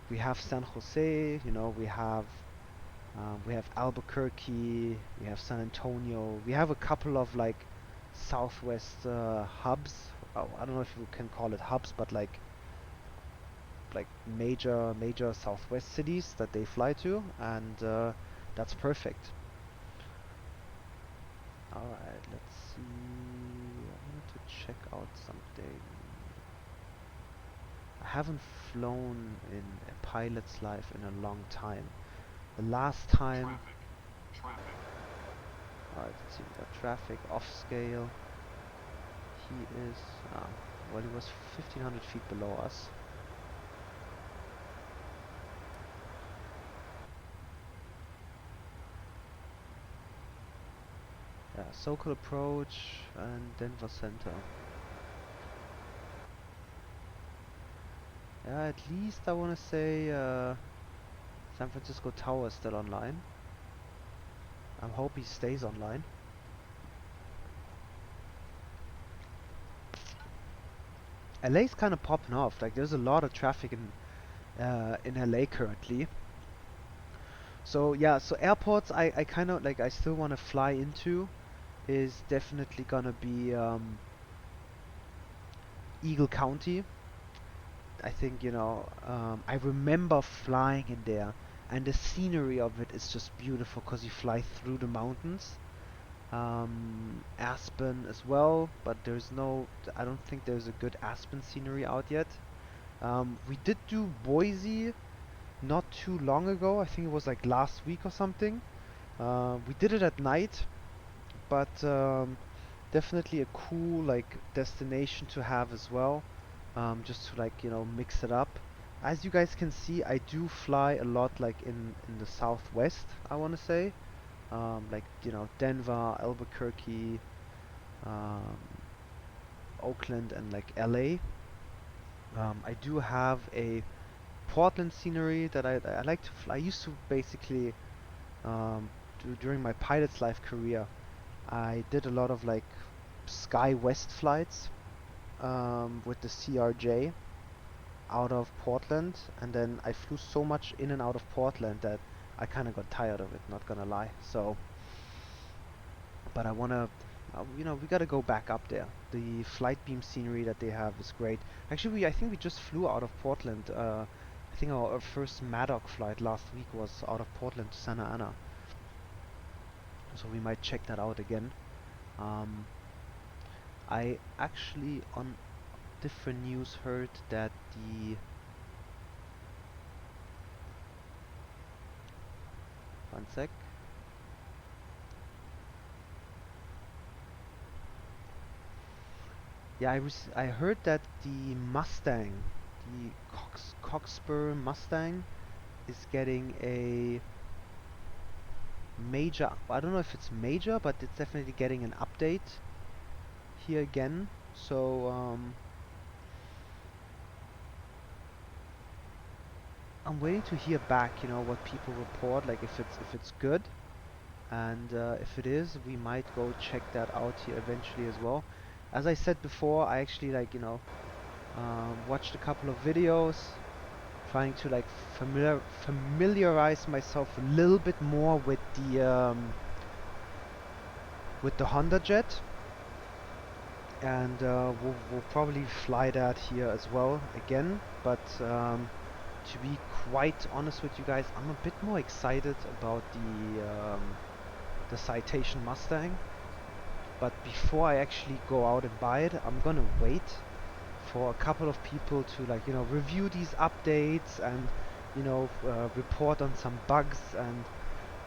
We have San Jose, you know, we have Albuquerque, we have San Antonio. We have a couple of like Southwest hubs. Oh, I don't know if you can call it hubs, but like major Southwest cities that they fly to, and that's perfect. Alright, let's see. I want to check out something. I haven't flown in a pilot's life in a long time. The last time... Traffic. Alright, let's see, we got traffic, off scale. He is... well, he was 1,500 feet below us. Yeah, Sokol approach and Denver Center. Yeah, at least I want to say San Francisco Tower is still online. I hope he stays online. LA's kind of popping off. Like there's a lot of traffic in LA currently. So yeah, so airports I kind of like I still want to fly into is definitely gonna be Eagle County. I think, you know, I remember flying in there, and the scenery of it is just beautiful because you fly through the mountains. Aspen as well, but there's no, I don't think there's a good Aspen scenery out yet. We did do Boise not too long ago. I think it was like last week or something. We did it at night, but definitely a cool like destination to have as well. Just to like, you know, mix it up. As you guys can see, I do fly a lot like in the Southwest, I want to say. Like, you know, Denver, Albuquerque, Oakland, and like LA. I do have a Portland scenery that I like to fly. I used to basically during my pilot's life career, I did a lot of like Sky West flights with the CRJ out of Portland, and then I flew so much in and out of Portland that I kind of got tired of it, not gonna lie. So, but I wanna, you know, we gotta go back up there. The flight beam scenery that they have is great. Actually, I think we just flew out of Portland. I think our first Maddox flight last week was out of Portland to Santa Ana. So we might check that out again. I actually on different news heard that the one sec. Yeah, I heard that the Mustang, the Cockspur Mustang, is getting a major, I don't know if it's major, but it's definitely getting an update here again. So I'm waiting to hear back, you know, what people report, like if it's good, and if it is, we might go check that out here eventually as well. As I said before, I actually like, you know, watched a couple of videos trying to like familiarize myself a little bit more with the Honda Jet. and we'll probably fly that here as well again, but to be quite honest with you guys, I'm a bit more excited about the Citation Mustang. But before I actually go out and buy it, I'm gonna wait for a couple of people to, like, you know, review these updates and, you know, report on some bugs, and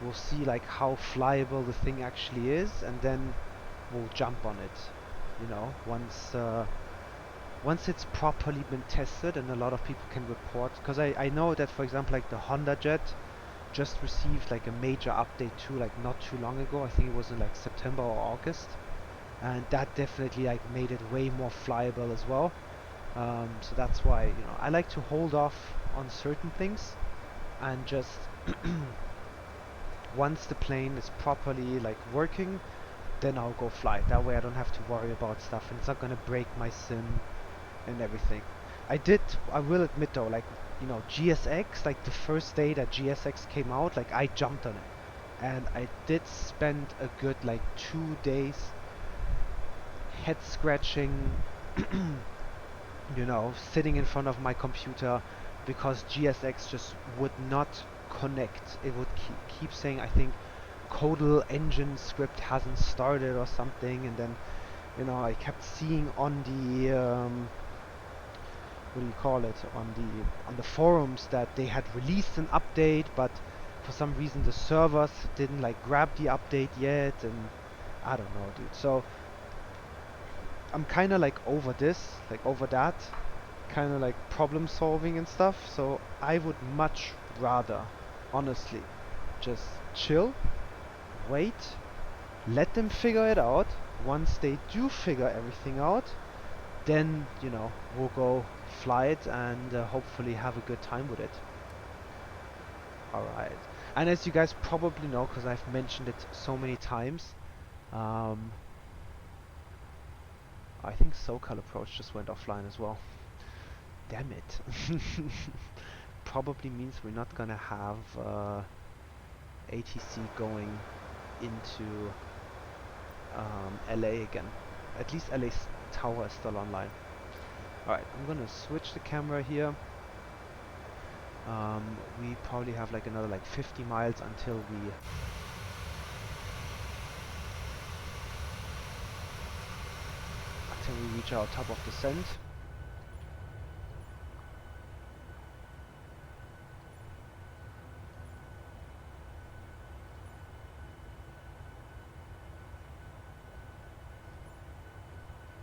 we'll see like how flyable the thing actually is, and then we'll jump on it, you know, once it's properly been tested and a lot of people can report. Because I know that, for example, like the Honda Jet just received like a major update too, like not too long ago. I think it was in like September or August, and that definitely like made it way more flyable as well. So that's why, you know, I like to hold off on certain things and just once the plane is properly like working, then I'll go fly. That way I don't have to worry about stuff, and it's not gonna break my sim and everything. I will admit though, like, you know, GSX, like the first day that GSX came out, like I jumped on it, and I did spend a good like 2 days head scratching you know, sitting in front of my computer because GSX just would not connect. It would keep saying, I think, Codal engine script hasn't started or something, and then, you know, I kept seeing on the what do you call it, on the forums that they had released an update, but for some reason the servers didn't like grab the update yet, and I don't know, dude. So I'm kind of like over this, like over that kind of like problem solving and stuff. So I would much rather, honestly, just chill, wait, let them figure it out. Once they do figure everything out, then, you know, we'll go fly it and hopefully have a good time with it. Alright, and as you guys probably know, because I've mentioned it so many times, I think SoCal approach just went offline as well. Damn it. Probably means we're not gonna have ATC going into LA again. At least LA's tower is still online. Alright, I'm gonna switch the camera here. We probably have like another like 50 miles until we reach our top of descent.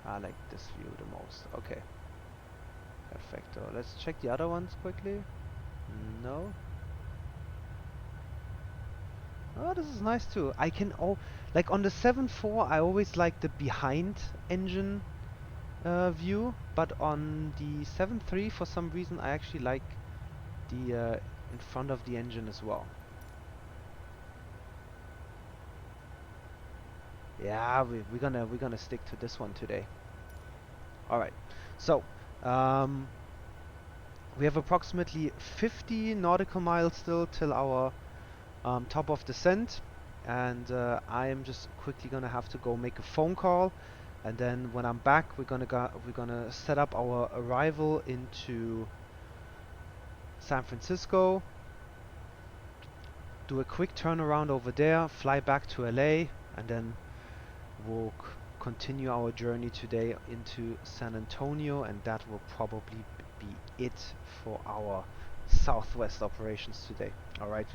I like this view the most. Okay. Perfecto. Let's check the other ones quickly. No. Oh, this is nice too. I can like on the 7.4 I always like the behind engine view, but on the 7.3 for some reason I actually like the in front of the engine as well. Yeah, we're gonna stick to this one today. All right, so we have approximately 50 nautical miles still till our top of descent, and I am just quickly gonna have to go make a phone call, and then when I'm back, we're gonna set up our arrival into San Francisco, do a quick turnaround over there, fly back to LA, and then we'll continue our journey today into San Antonio, and that will probably be it for our Southwest operations today. Alright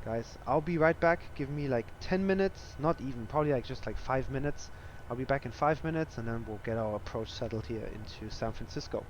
guys, I'll be right back. Give me like 10 minutes, not even, probably like just like 5 minutes. I'll be back in 5 minutes, and then we'll get our approach settled here into San Francisco.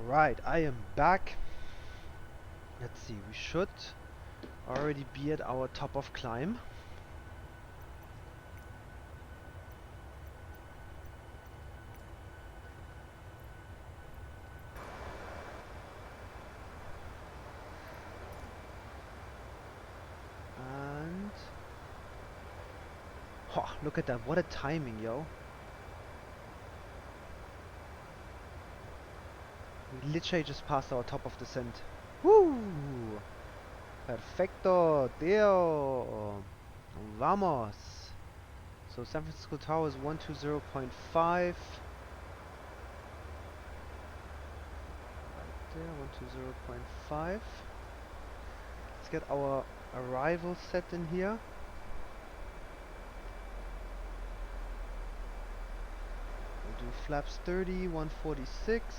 Alright, I am back. Let's see, we should already be at our top of climb. And oh, look at that, what a timing, yo. We literally just passed our top of descent. Woo! Perfecto, tío! Vamos! So San Francisco Tower is 120.5. Right there, 120.5. Let's get our arrival set in here. We'll do flaps 30, 146.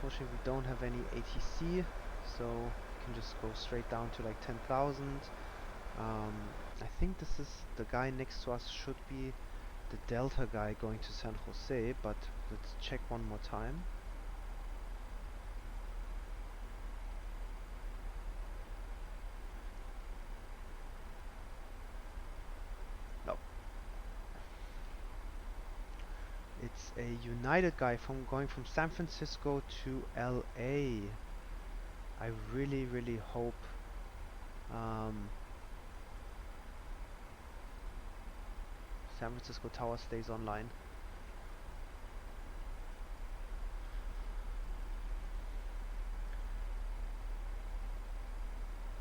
Unfortunately, we don't have any ATC, so we can just go straight down to like 10,000. I think this is the guy next to us should be the Delta guy going to San Jose, but let's check one more time. No. It's a United guy going from San Francisco to LA. I really hope San Francisco Tower stays online.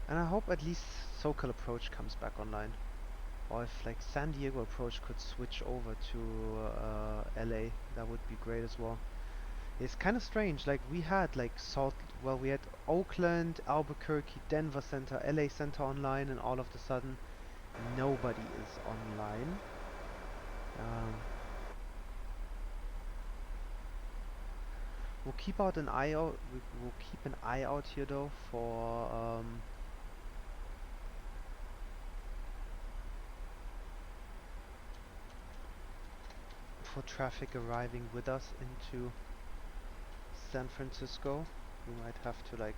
And I hope at least SoCal Approach comes back online. Or if like San Diego Approach could switch over to LA, that would be great as well. It's kind of strange, like we had like we had Oakland, Albuquerque, Denver Center, LA Center online, and all of a sudden nobody is online. We'll keep an eye out here though for traffic arriving with us into San Francisco. We might have to like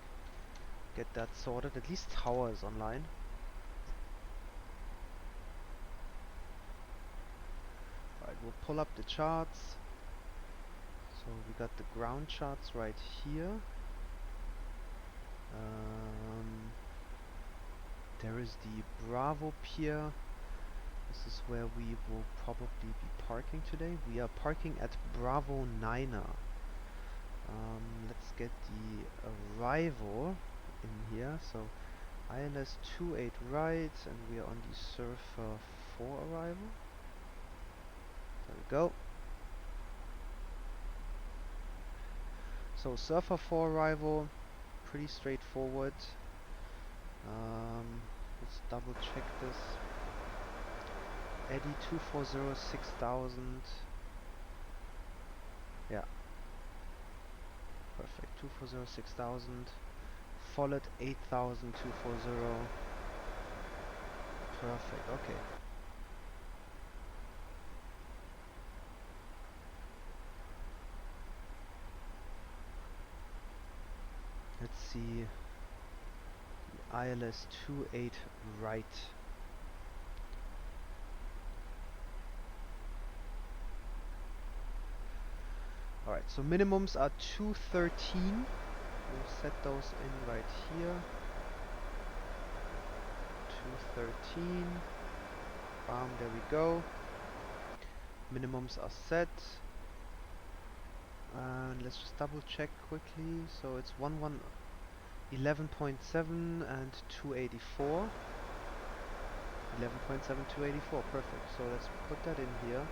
get that sorted. At least Tower is online. Alright, we'll pull up the charts. So we got the ground charts right here. There is the Bravo Pier. This is where we will probably be parking today. We are parking at Bravo 9er. Let's get the arrival in here. So ILS 28 right, and we are on the Surfer 4 arrival. There we go. So Surfer 4 arrival, pretty straightforward. Let's double check this. Eddie 240 6000. Yeah. Perfect. 240 6000. Followed 8000 240. Perfect. Okay. Let's see. The ILS 28 right. Alright, so minimums are 213. We'll set those in right here. 213. Bam, there we go. Minimums are set. And let's just double check quickly. So it's 11.7 and 284. 11.7, 284, perfect. So let's put that in here.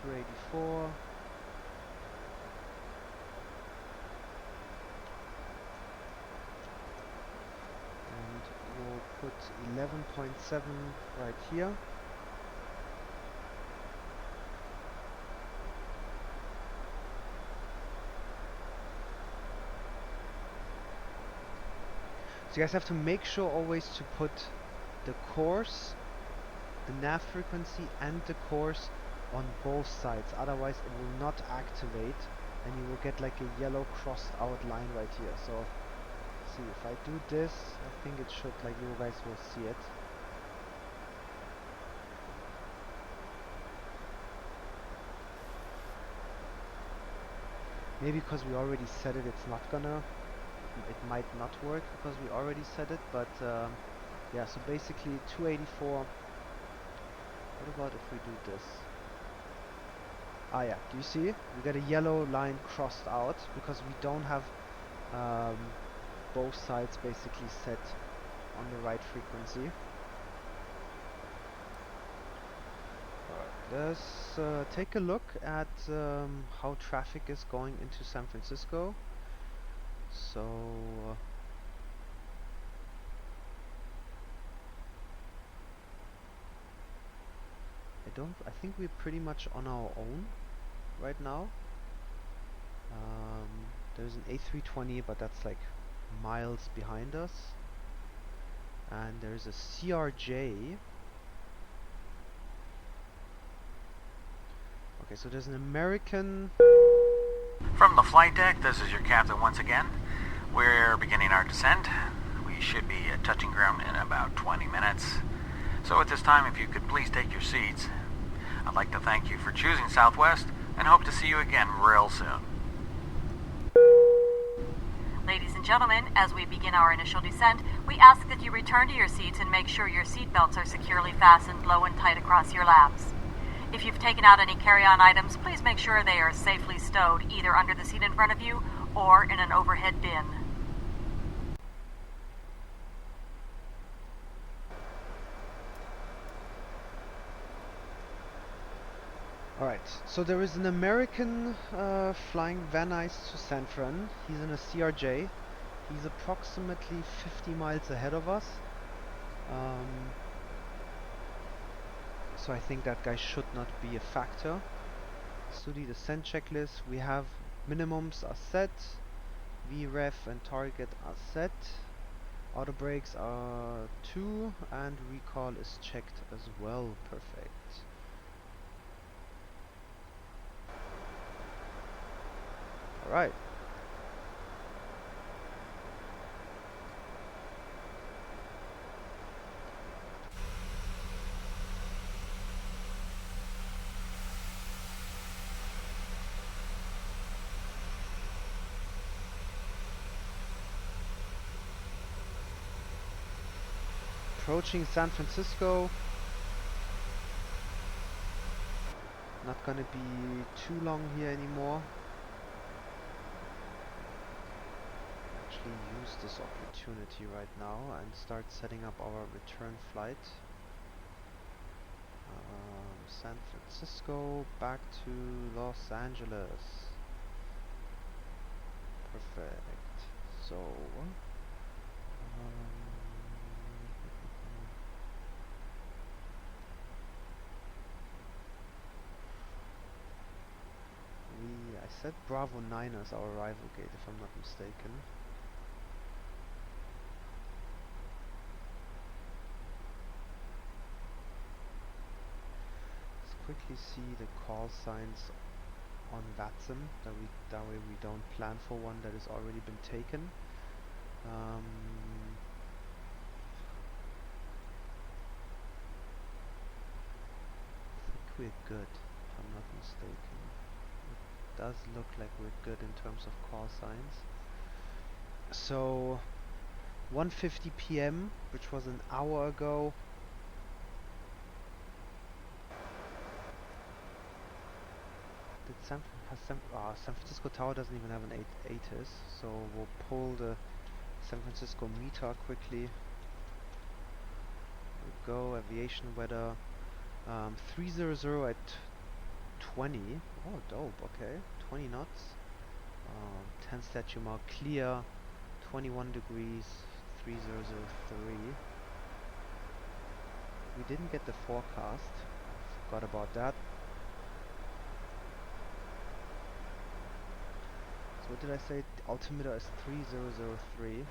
284. And we'll put 11.7 right here. So you guys have to make sure always to put the course, the nav frequency and the course on both sides, otherwise it will not activate and you will get like a yellow crossed out line right here. So see, if I do this, I think it should, like, you guys will see it. Maybe because we already said it, it's not gonna, it might not work because we already said it, but yeah, so basically 284. What about if we do this? Ah yeah, do you see? We get a yellow line crossed out because we don't have both sides basically set on the right frequency. Alright, let's take a look at how traffic is going into San Francisco. So I think we're pretty much on our own right now. There's an A320, but that's like miles behind us. And there's a CRJ. Okay, so there's an American. From the flight deck, this is your captain once again. We're beginning our descent. We should be touching ground in about 20 minutes. So at this time, if you could please take your seats. I'd like to thank you for choosing Southwest and hope to see you again real soon. Ladies and gentlemen, as we begin our initial descent, we ask that you return to your seats and make sure your seat belts are securely fastened low and tight across your laps. If you've taken out any carry-on items, please make sure they are safely stowed either under the seat in front of you or in an overhead bin. Alright, so there is an American flying Van Nuys to San Fran. He's in a CRJ. He's approximately 50 miles ahead of us. So I think that guy should not be a factor. Study descent checklist. We have minimums are set. VREF and target are set. Auto brakes are 2 and recall is checked as well. Perfect. Alright. Approaching San Francisco. Not gonna be too long here anymore. Actually use this opportunity right now and start setting up our return flight. San Francisco back to Los Angeles. Perfect. So I set Bravo 9 as our arrival gate if I'm not mistaken. Let's quickly see the call signs on VATSIM, that way we don't plan for one that has already been taken. I think we're good, if I'm not mistaken. It does look like we're good in terms of call signs. So 1:50 p.m., which was an hour ago. San Francisco Tower doesn't even have an ATIS, so we'll pull the San Francisco meter quickly. There we go, aviation weather. 300 at 20. Oh, dope, okay. 20 knots. 10 statute mark clear. 21 degrees. 3003. We didn't get the forecast. Forgot about that. What did I say? Altimeter is 3003.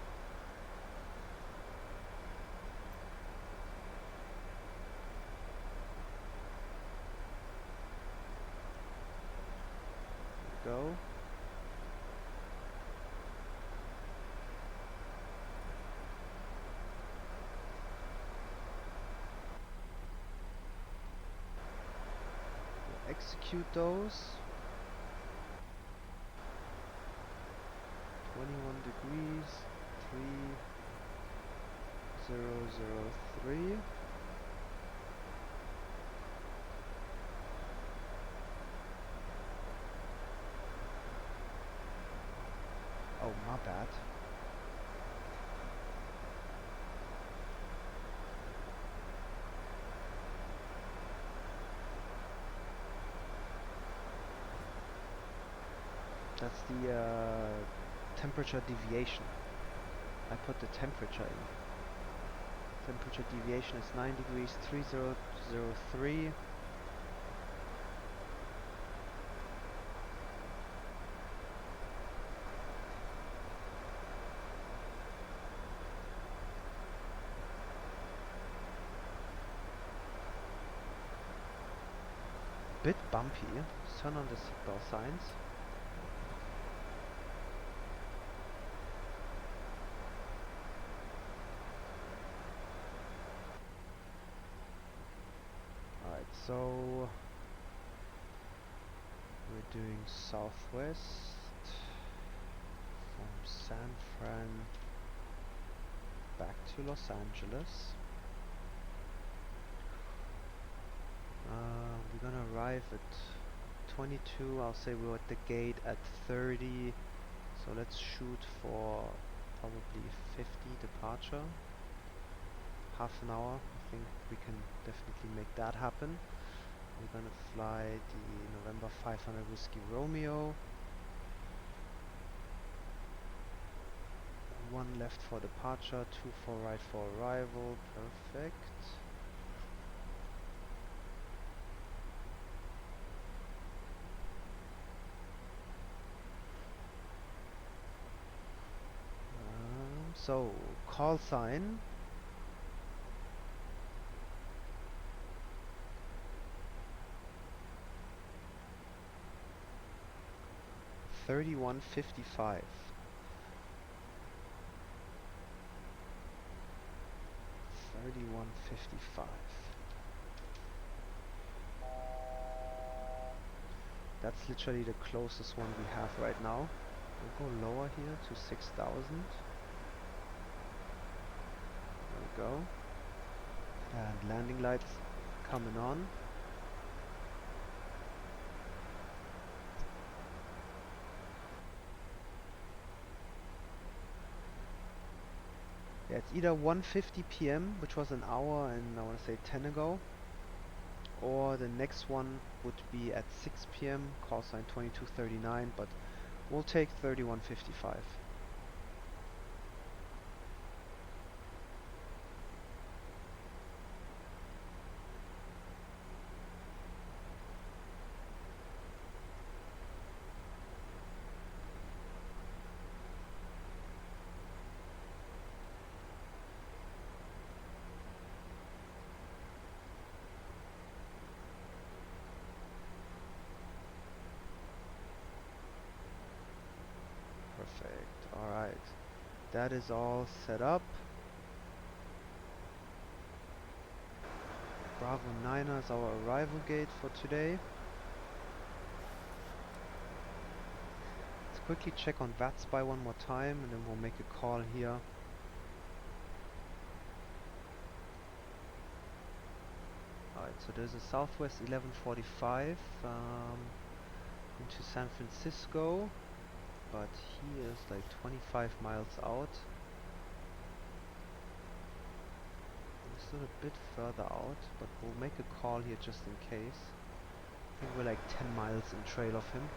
execute those. 21 degrees, 3003. Oh, my bad. That's the temperature deviation. I put the temperature in. Temperature deviation is 9 degrees, 3003. Bit bumpy. Let's turn on the seatbelt signs. Alright, so we're doing southwest from San Fran back to Los Angeles. We're gonna arrive at 22. I'll say we're at the gate at 30. So let's shoot for probably 50 departure. Half an hour. I think we can definitely make that happen. We're gonna fly the November 500 Whiskey Romeo. One left for departure, 24 right for arrival. Perfect. So, call sign. $31.55. $31.55. That's literally the closest one we have right now. We'll go lower here to 6,000. There we go. And landing lights coming on. Yeah, it's either 1:50 p.m., which was an hour and I want to say 10 ago, or the next one would be at 6 p.m. call sign 2239, but we'll take 31:55. Perfect. Alright. That is all set up. Bravo 9er is our arrival gate for today. Let's quickly check on VATSIM one more time and then we'll make a call here. Alright, so there's a Southwest 1145 into San Francisco. But he is like 25 miles out. We're still a bit further out, but we'll make a call here just in case. I think we're like 10 miles in trail of him.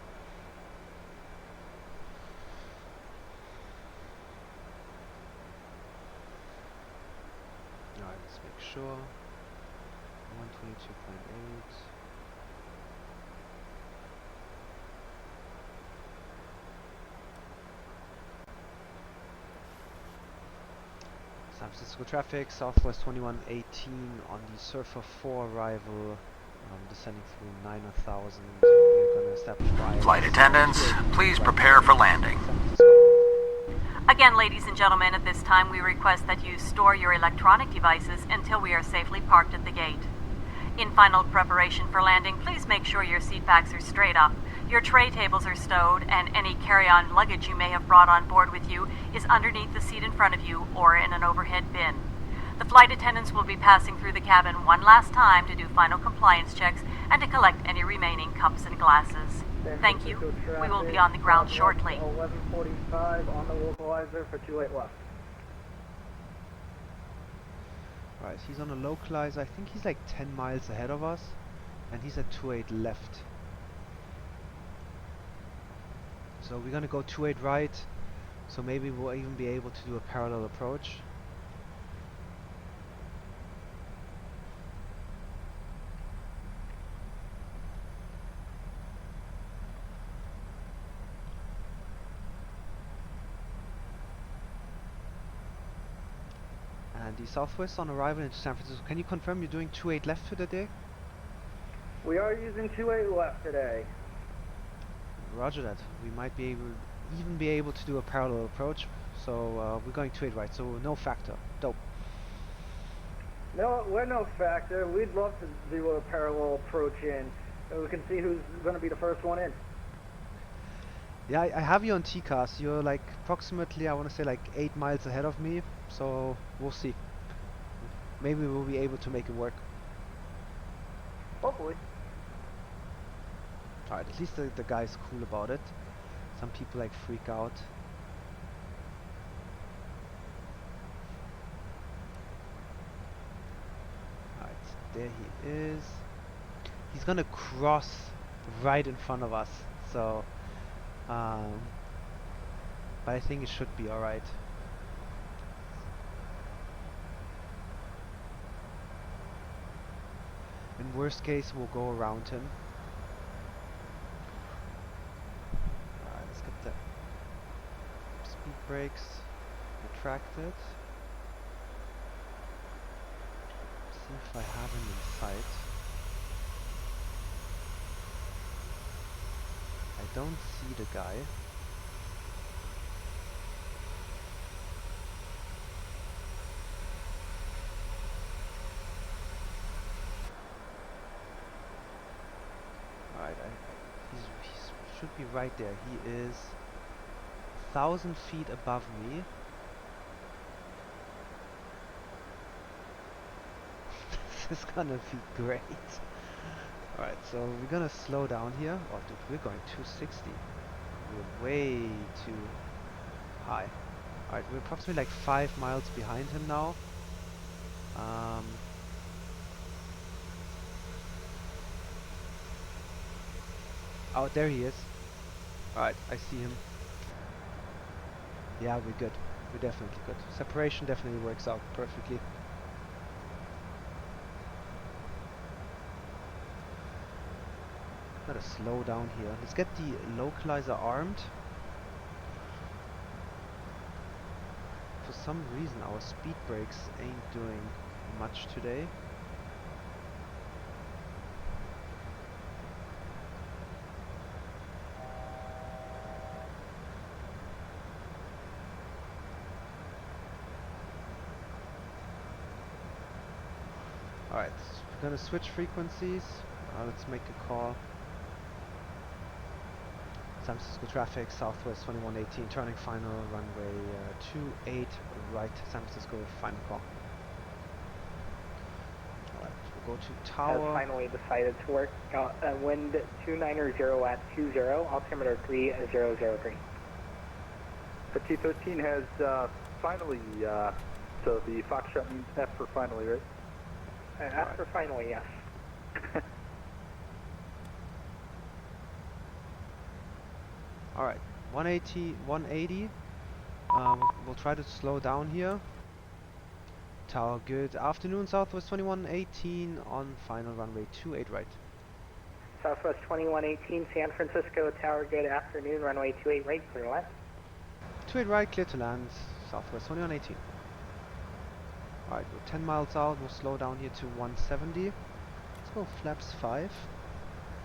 Alright, let's make sure. 122.8. San Francisco traffic, Southwest 2118 on the Surfer 4 arrival, descending through 9,000. We're going to establish flight attendants, please prepare for landing. Again, ladies and gentlemen, at this time we request that you store your electronic devices until we are safely parked at the gate. In final preparation for landing, please make sure your seat backs are straight up, your tray tables are stowed, and any carry-on luggage you may have brought on board with you is underneath the seat in front of you or in an overhead bin. The flight attendants will be passing through the cabin one last time to do final compliance checks and to collect any remaining cups and glasses. Thank you. We will be on the ground shortly. 11:45 on the localizer for 28 left. Right, he's on a localizer. I think he's like 10 miles ahead of us, and he's at 28 left. So we're gonna go 28 right, so maybe we'll even be able to do a parallel approach. And the Southwest on arrival into San Francisco. Can you confirm you're doing 28 left for the day? We are using 28 left today. Roger that. We might be able to do a parallel approach. So we're going 28 right. So no factor. Dope. No, we're no factor. We'd love to do a parallel approach in. So we can see who's going to be the first one in. Yeah, I have you on TCAS. You're like approximately, I want to say like 8 miles ahead of me. So we'll see. Maybe we'll be able to make it work. Hopefully. Alright, at least the guy's cool about it. Some people like freak out. Alright, there he is. He's gonna cross right in front of us. So, but I think it should be alright. In worst case, we'll go around him. Alright, let's get the speed brakes retracted. See if I have him in sight. I don't see the guy. Alright, he should be right there. He is 1,000 feet above me. This is gonna be great. Alright, so we're gonna slow down here. Oh dude, we're going 260. We're way too high. Alright, we're approximately like 5 miles behind him now. Oh, there he is. Alright, I see him. Yeah, we're good. We're definitely good. Separation definitely works out perfectly. Gotta slow down here. Let's get the localizer armed. For some reason our speed brakes ain't doing much today. Alright, we're gonna switch frequencies. Let's make a call. San Francisco traffic, Southwest 2118, turning final, runway 28 right, San Francisco, final call. Alright, we'll go to tower. Has finally decided to work. Wind 290 at 20, altimeter 3003. The T-13 has finally, so the Foxtrot means F for finally, right? F for finally, yes. Alright, 180. We'll try to slow down here. Tower, good afternoon, Southwest 2118 on final runway 28 right. Southwest 2118, San Francisco Tower, good afternoon, runway 28 right, clear to land. 28 right, clear to land, Southwest 2118. Alright, we're 10 miles out, we'll slow down here to 170. Let's go flaps 5.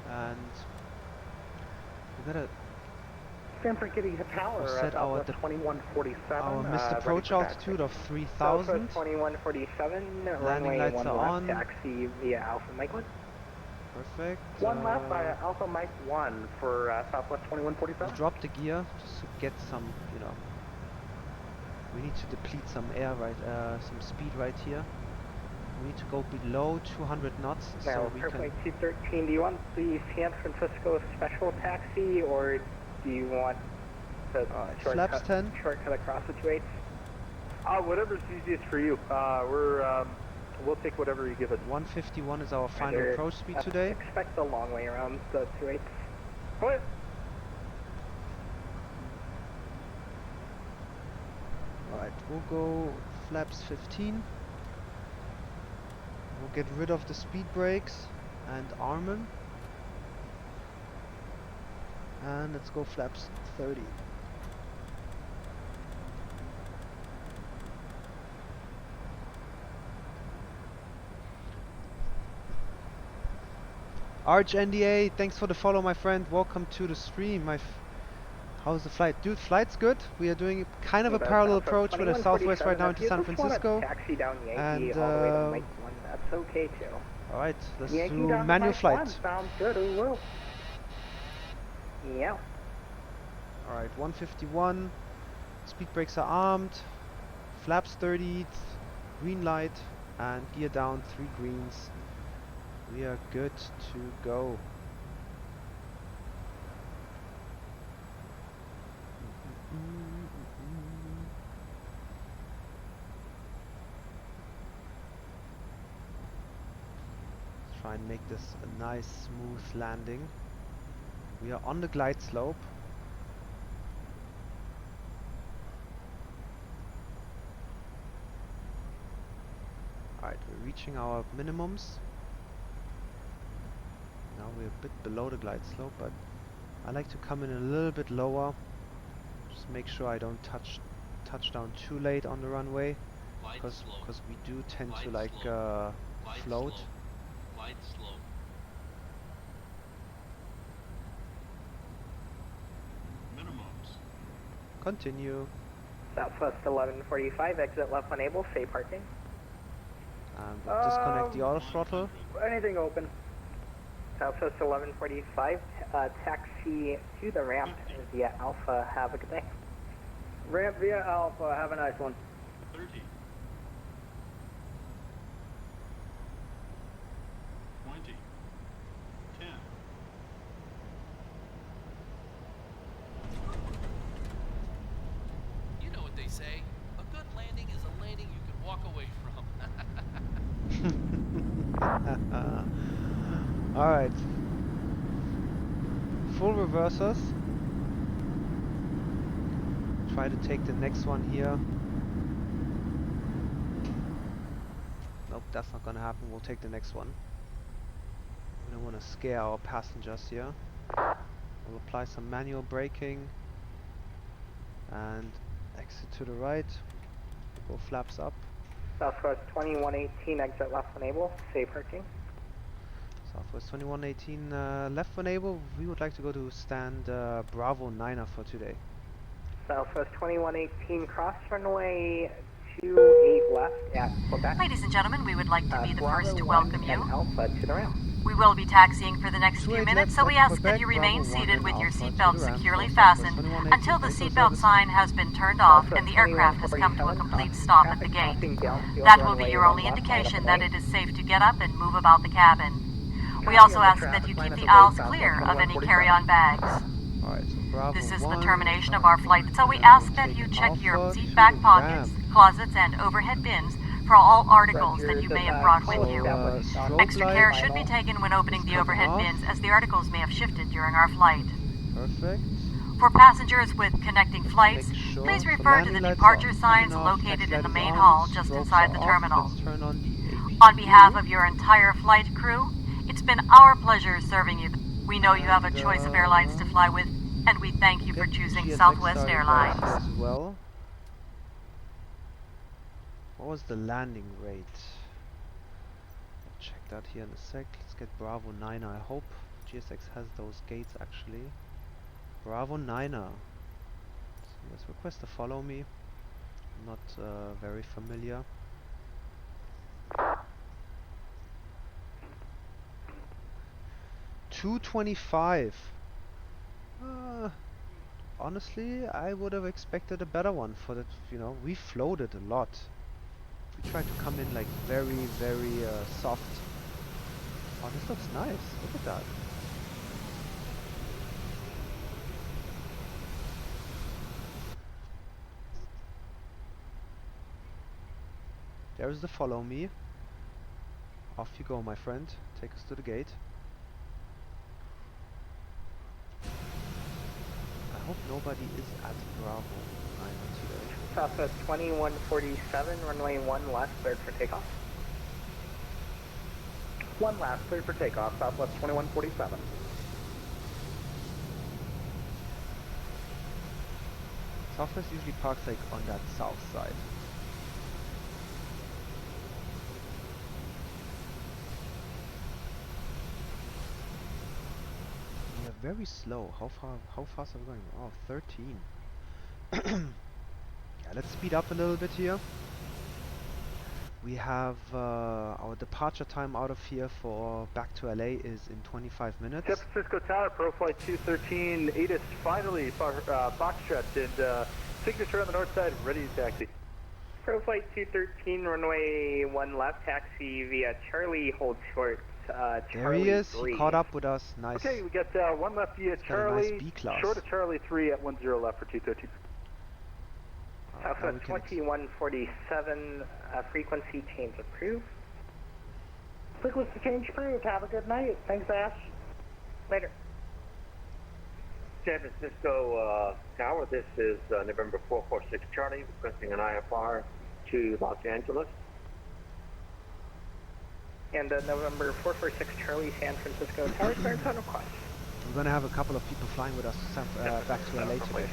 And we gotta Stanford getting power. We set our 2147. Our missed approach altitude of 3,000. 2147. Landing lights are on. Taxi via Alpha Mike 1. Perfect. One left by Alpha Mike 1 for Southwest 2147. Drop the gear just to get some, you know. We need to deplete some air some speed right here. We need to go below 200 knots so we can... 213, do you want the San Francisco special taxi or do you want the shortcut across the 28? Whatever's easiest for you. We'll take whatever you give us. 151 is our final approach speed today. Expect the long way around the 28. What? Alright, we'll go flaps 15. We'll get rid of the speed brakes and armor. And let's go flaps 30. Arch NDA, thanks for the follow, my friend. Welcome to the stream. How's the flight? Dude, flight's good. We are doing kind of a parallel approach with a Southwest right now to San Francisco. Taxi down Yankee And all the way to Mike 1. That's okay too. Alright, let's Yankee do down manual Mike flight. 1. Sounds good, we will. Yeah. Alright, 151. Speed brakes are armed. Flaps 30. Green light. And gear down 3 greens. We are good to go. Let's try and make this a nice smooth landing. We are on the glide slope. Alright, we're reaching our minimums. Now we're a bit below the glide slope, but I like to come in a little bit lower. Just make sure I don't touch down too late on the runway, because we do tend to like float. Glide slope. Minimums. Continue. Southwest 1145, exit left unable, safe parking. And we'll disconnect the auto throttle. Anything open. Southwest 1145, taxi to the ramp via Alpha. Have a good day. Ramp via Alpha. Have a nice one. 30. 20. 10. You know what they say. A good landing is a landing you can walk away from. Alright. Full reversers. Try to take the next one here. Nope, that's not gonna happen. We'll take the next one. We don't want to scare our passengers here. We'll apply some manual braking and exit to the right. Go flaps up. Southwest 2118, exit left unable, safe parking. Southwest 2118 left unable. We would like to go to stand Bravo 9er for today. Southwest 2118, cross runway 28 left at Quebec. Ladies and gentlemen, we would like to be the first to welcome you. Alpha to the ramp. We will be taxiing for the next few minutes, so we ask that you remain seated with your seatbelt securely fastened until the seatbelt sign has been turned off and the aircraft has come to a complete stop at the gate. That will be your only indication that it is safe to get up and move about the cabin. We also ask that you keep the aisles clear of any carry-on bags. This is the termination of our flight, so we ask that you check your seat back pockets, closets, and overhead bins for all articles that you may have brought with you. Extra care should be taken when opening the overhead bins, as the articles may have shifted during our flight. Perfect. For passengers with connecting flights, please refer to the departure signs located in the main hall just inside the terminal. On behalf of your entire flight crew, it's been our pleasure serving you. We know you have a choice of airlines to fly with, and we thank you for choosing Southwest Airlines. Well, what was the landing rate? I'll check that here in a sec. Let's get Bravo 9er. I hope GSX has those gates actually. Bravo 9er. Yes, request to follow me. Not very familiar. $225. Honestly, I would have expected a better one for that. You know, we floated a lot. We tried to come in like very, very soft. Oh, this looks nice. Look at that. There's the follow me. Off you go, my friend. Take us to the gate. I hope nobody is at Bravo 9 today. Southwest 2147, runway 1 left, cleared for takeoff. 1 left, cleared for takeoff, Southwest 2147. Southwest usually parks like on that south side. We are very slow. How fast are we going? Oh, 13. Yeah, let's speed up a little bit here. We have our departure time out of here for back to LA is in 25 minutes. San Francisco Tower, Pro Flight 213, ATIS finally, Foxtrot, and signature on the north side, ready to taxi. Pro Flight 213, runway 1 left, taxi via Charlie, hold short, There Charlie he is. 3. He caught up with us. Nice. Okay, we got 1 left via Charlie, nice B-class. short of Charlie 3 at 10 left for 213. Southwest 2147, frequency change approved. Frequency change approved. Have a good night. Thanks, Ash. Later. San Francisco Tower, this is November 446 Charlie, requesting an IFR to Los Angeles. And November 446 Charlie, San Francisco Tower, starts on request. We're going to have a couple of people flying with us back to LA today.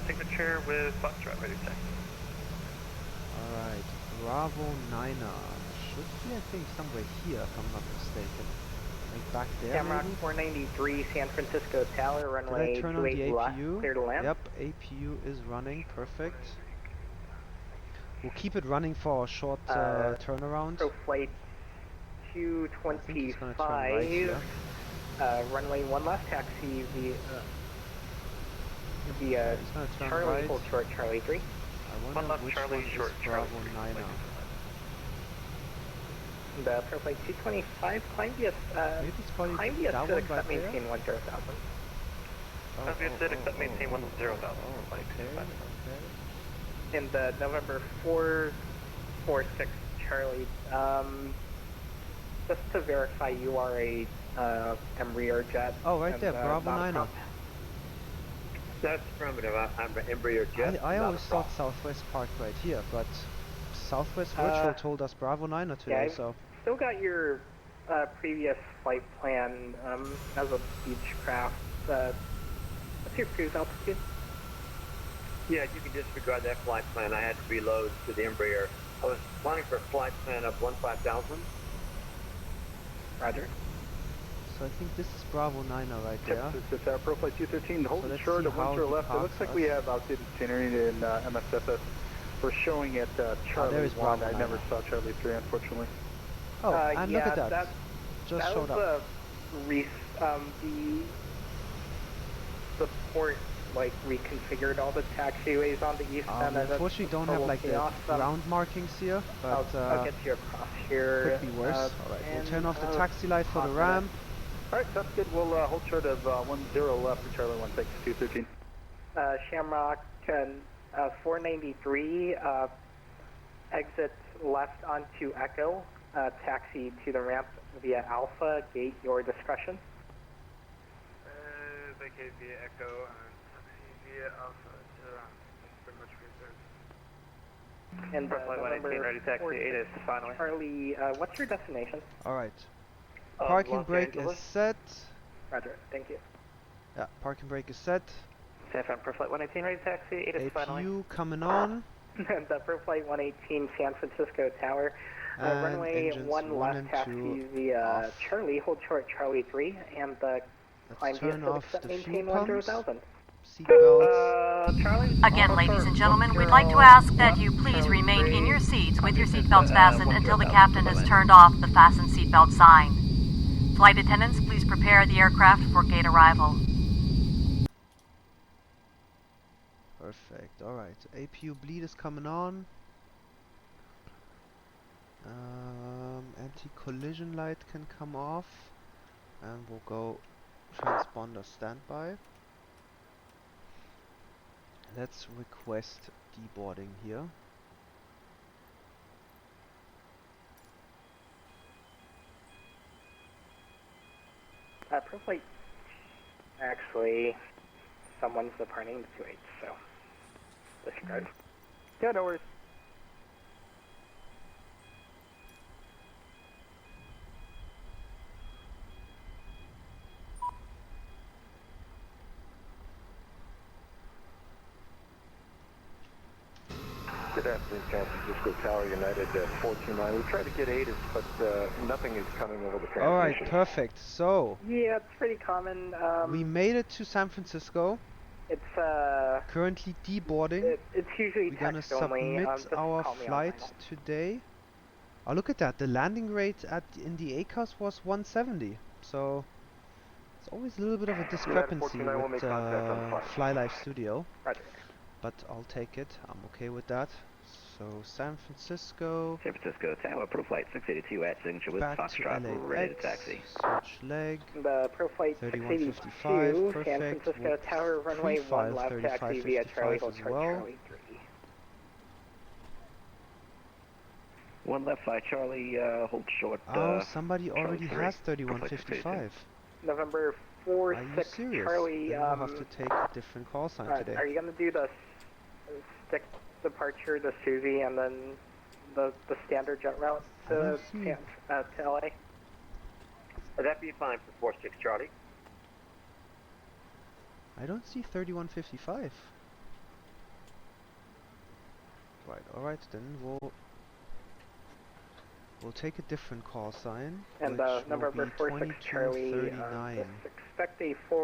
Signature with Foxtrot, ready to taxi. Alright, Bravo 9er. Should be, I think, somewhere here, if I'm not mistaken. Like back there, Shamrock maybe? 493, San Francisco Tower, runway Did I turn on the 28 left, APU? clear to land. Yep, APU is running, perfect. We'll keep it running for a short turnaround. Pro Flight 225, right runway 1 left, taxi via Charlie, right. hold short, Charlie 3. I wonder which Charlie, one short, is Bravo 9er. The Pro Flight 225, climb via, Maybe it's probably climb via that one Civic, right that there? maintain 10,000. Civic, maintain 10,000. Okay. In the November 446 Charlie, just to verify you are a Embraer jet. Oh, right there, Bravo 9er. That's affirmative. I'm an Embraer jet. I always thought Southwest parked right here, but Southwest Virtual told us Bravo 9er today, yeah, so... Still got your previous flight plan as a Beechcraft. What's your cruise altitude? Yeah, you can disregard that flight plan. I had to reload to the Embraer. I was planning for a flight plan of 15,000. Roger. So I think this is Bravo 9er right there. This is Pro Flight 213, holding let's short see of how 10 he left. It parks looks like us. we have outdated itinerary in MSFS. We're showing at Charlie there is 1. Bravo I never 9er. saw Charlie 3, unfortunately. Oh, and yeah, look at that. Just that showed was up. The port like reconfigured all the taxiways on the east end. Unfortunately, don't have like the ground markings here, but I'll get you across here. could be worse. Alright, we'll turn off the taxi light for the ramp. Alright, sounds good. We'll hold short of 10 left for Charlie 1, thanks, 213. Shamrock 493, exit left onto Echo, taxi to the ramp via Alpha, gate your discretion. Vacate via Echo and taxi via Alpha to pretty much reserved. And Flight 118, ready taxi, 8 is finally. Charlie, what's your destination? Alright. Parking Los brake Angeles. is set. Roger, thank you. Yeah, parking brake is set. San Fran per Flight 118, ready taxi, 8 is finally. APU coming on. And for Flight 118, San Francisco Tower, And runway engines 1 1 left, and taxi 2 via off. Charlie, hold short Charlie 3, and the climb Let's via turn Civic off set the maintain fuel pumps. 10,000. seatbelts. Charlie. Again, ladies and gentlemen, we'd like to ask that you please remain in your seats with your seatbelts fastened until the captain has turned off the fasten seatbelt sign. Flight attendants, please prepare the aircraft for gate arrival. Perfect. Alright, APU bleed is coming on. Anti-collision light can come off. And we'll go transponder standby. Let's request deboarding here. Profile. Actually, someone's departing the 28, so disregard. Yeah, no worries. Good afternoon, San Francisco Tower United 429. We tried to get ATIS, but nothing is coming over the transmission. Alright, perfect. So, yeah, it's pretty common. we made it to San Francisco. It's currently deboarding. It's usually we're gonna text only. submit our flight today. Oh, look at that! The landing rate in the ACAS was 170. So it's always a little bit of a discrepancy with Fly Studio. Roger. But I'll take it. I'm okay with that. So San Francisco Tower, Pro Flight 682 at signature with Foxtrot, ready to taxi. Switch leg. The Pro Flight 682, San Francisco Tower, runway 1 left taxi via Charlie Hold Charlie 3. 1 left 5 Charlie, hold short. Oh, somebody already has 3155. November 4 6 Charlie. Then we'll have to take a different call sign today. Are you gonna do the stick departure to Susie and then the standard jet route to LA? That'd be fine for 4-6 Charlie. I don't see 3155. Right, alright, then we'll take a different call sign. And which November will be 4 6 Charlie, expect a 4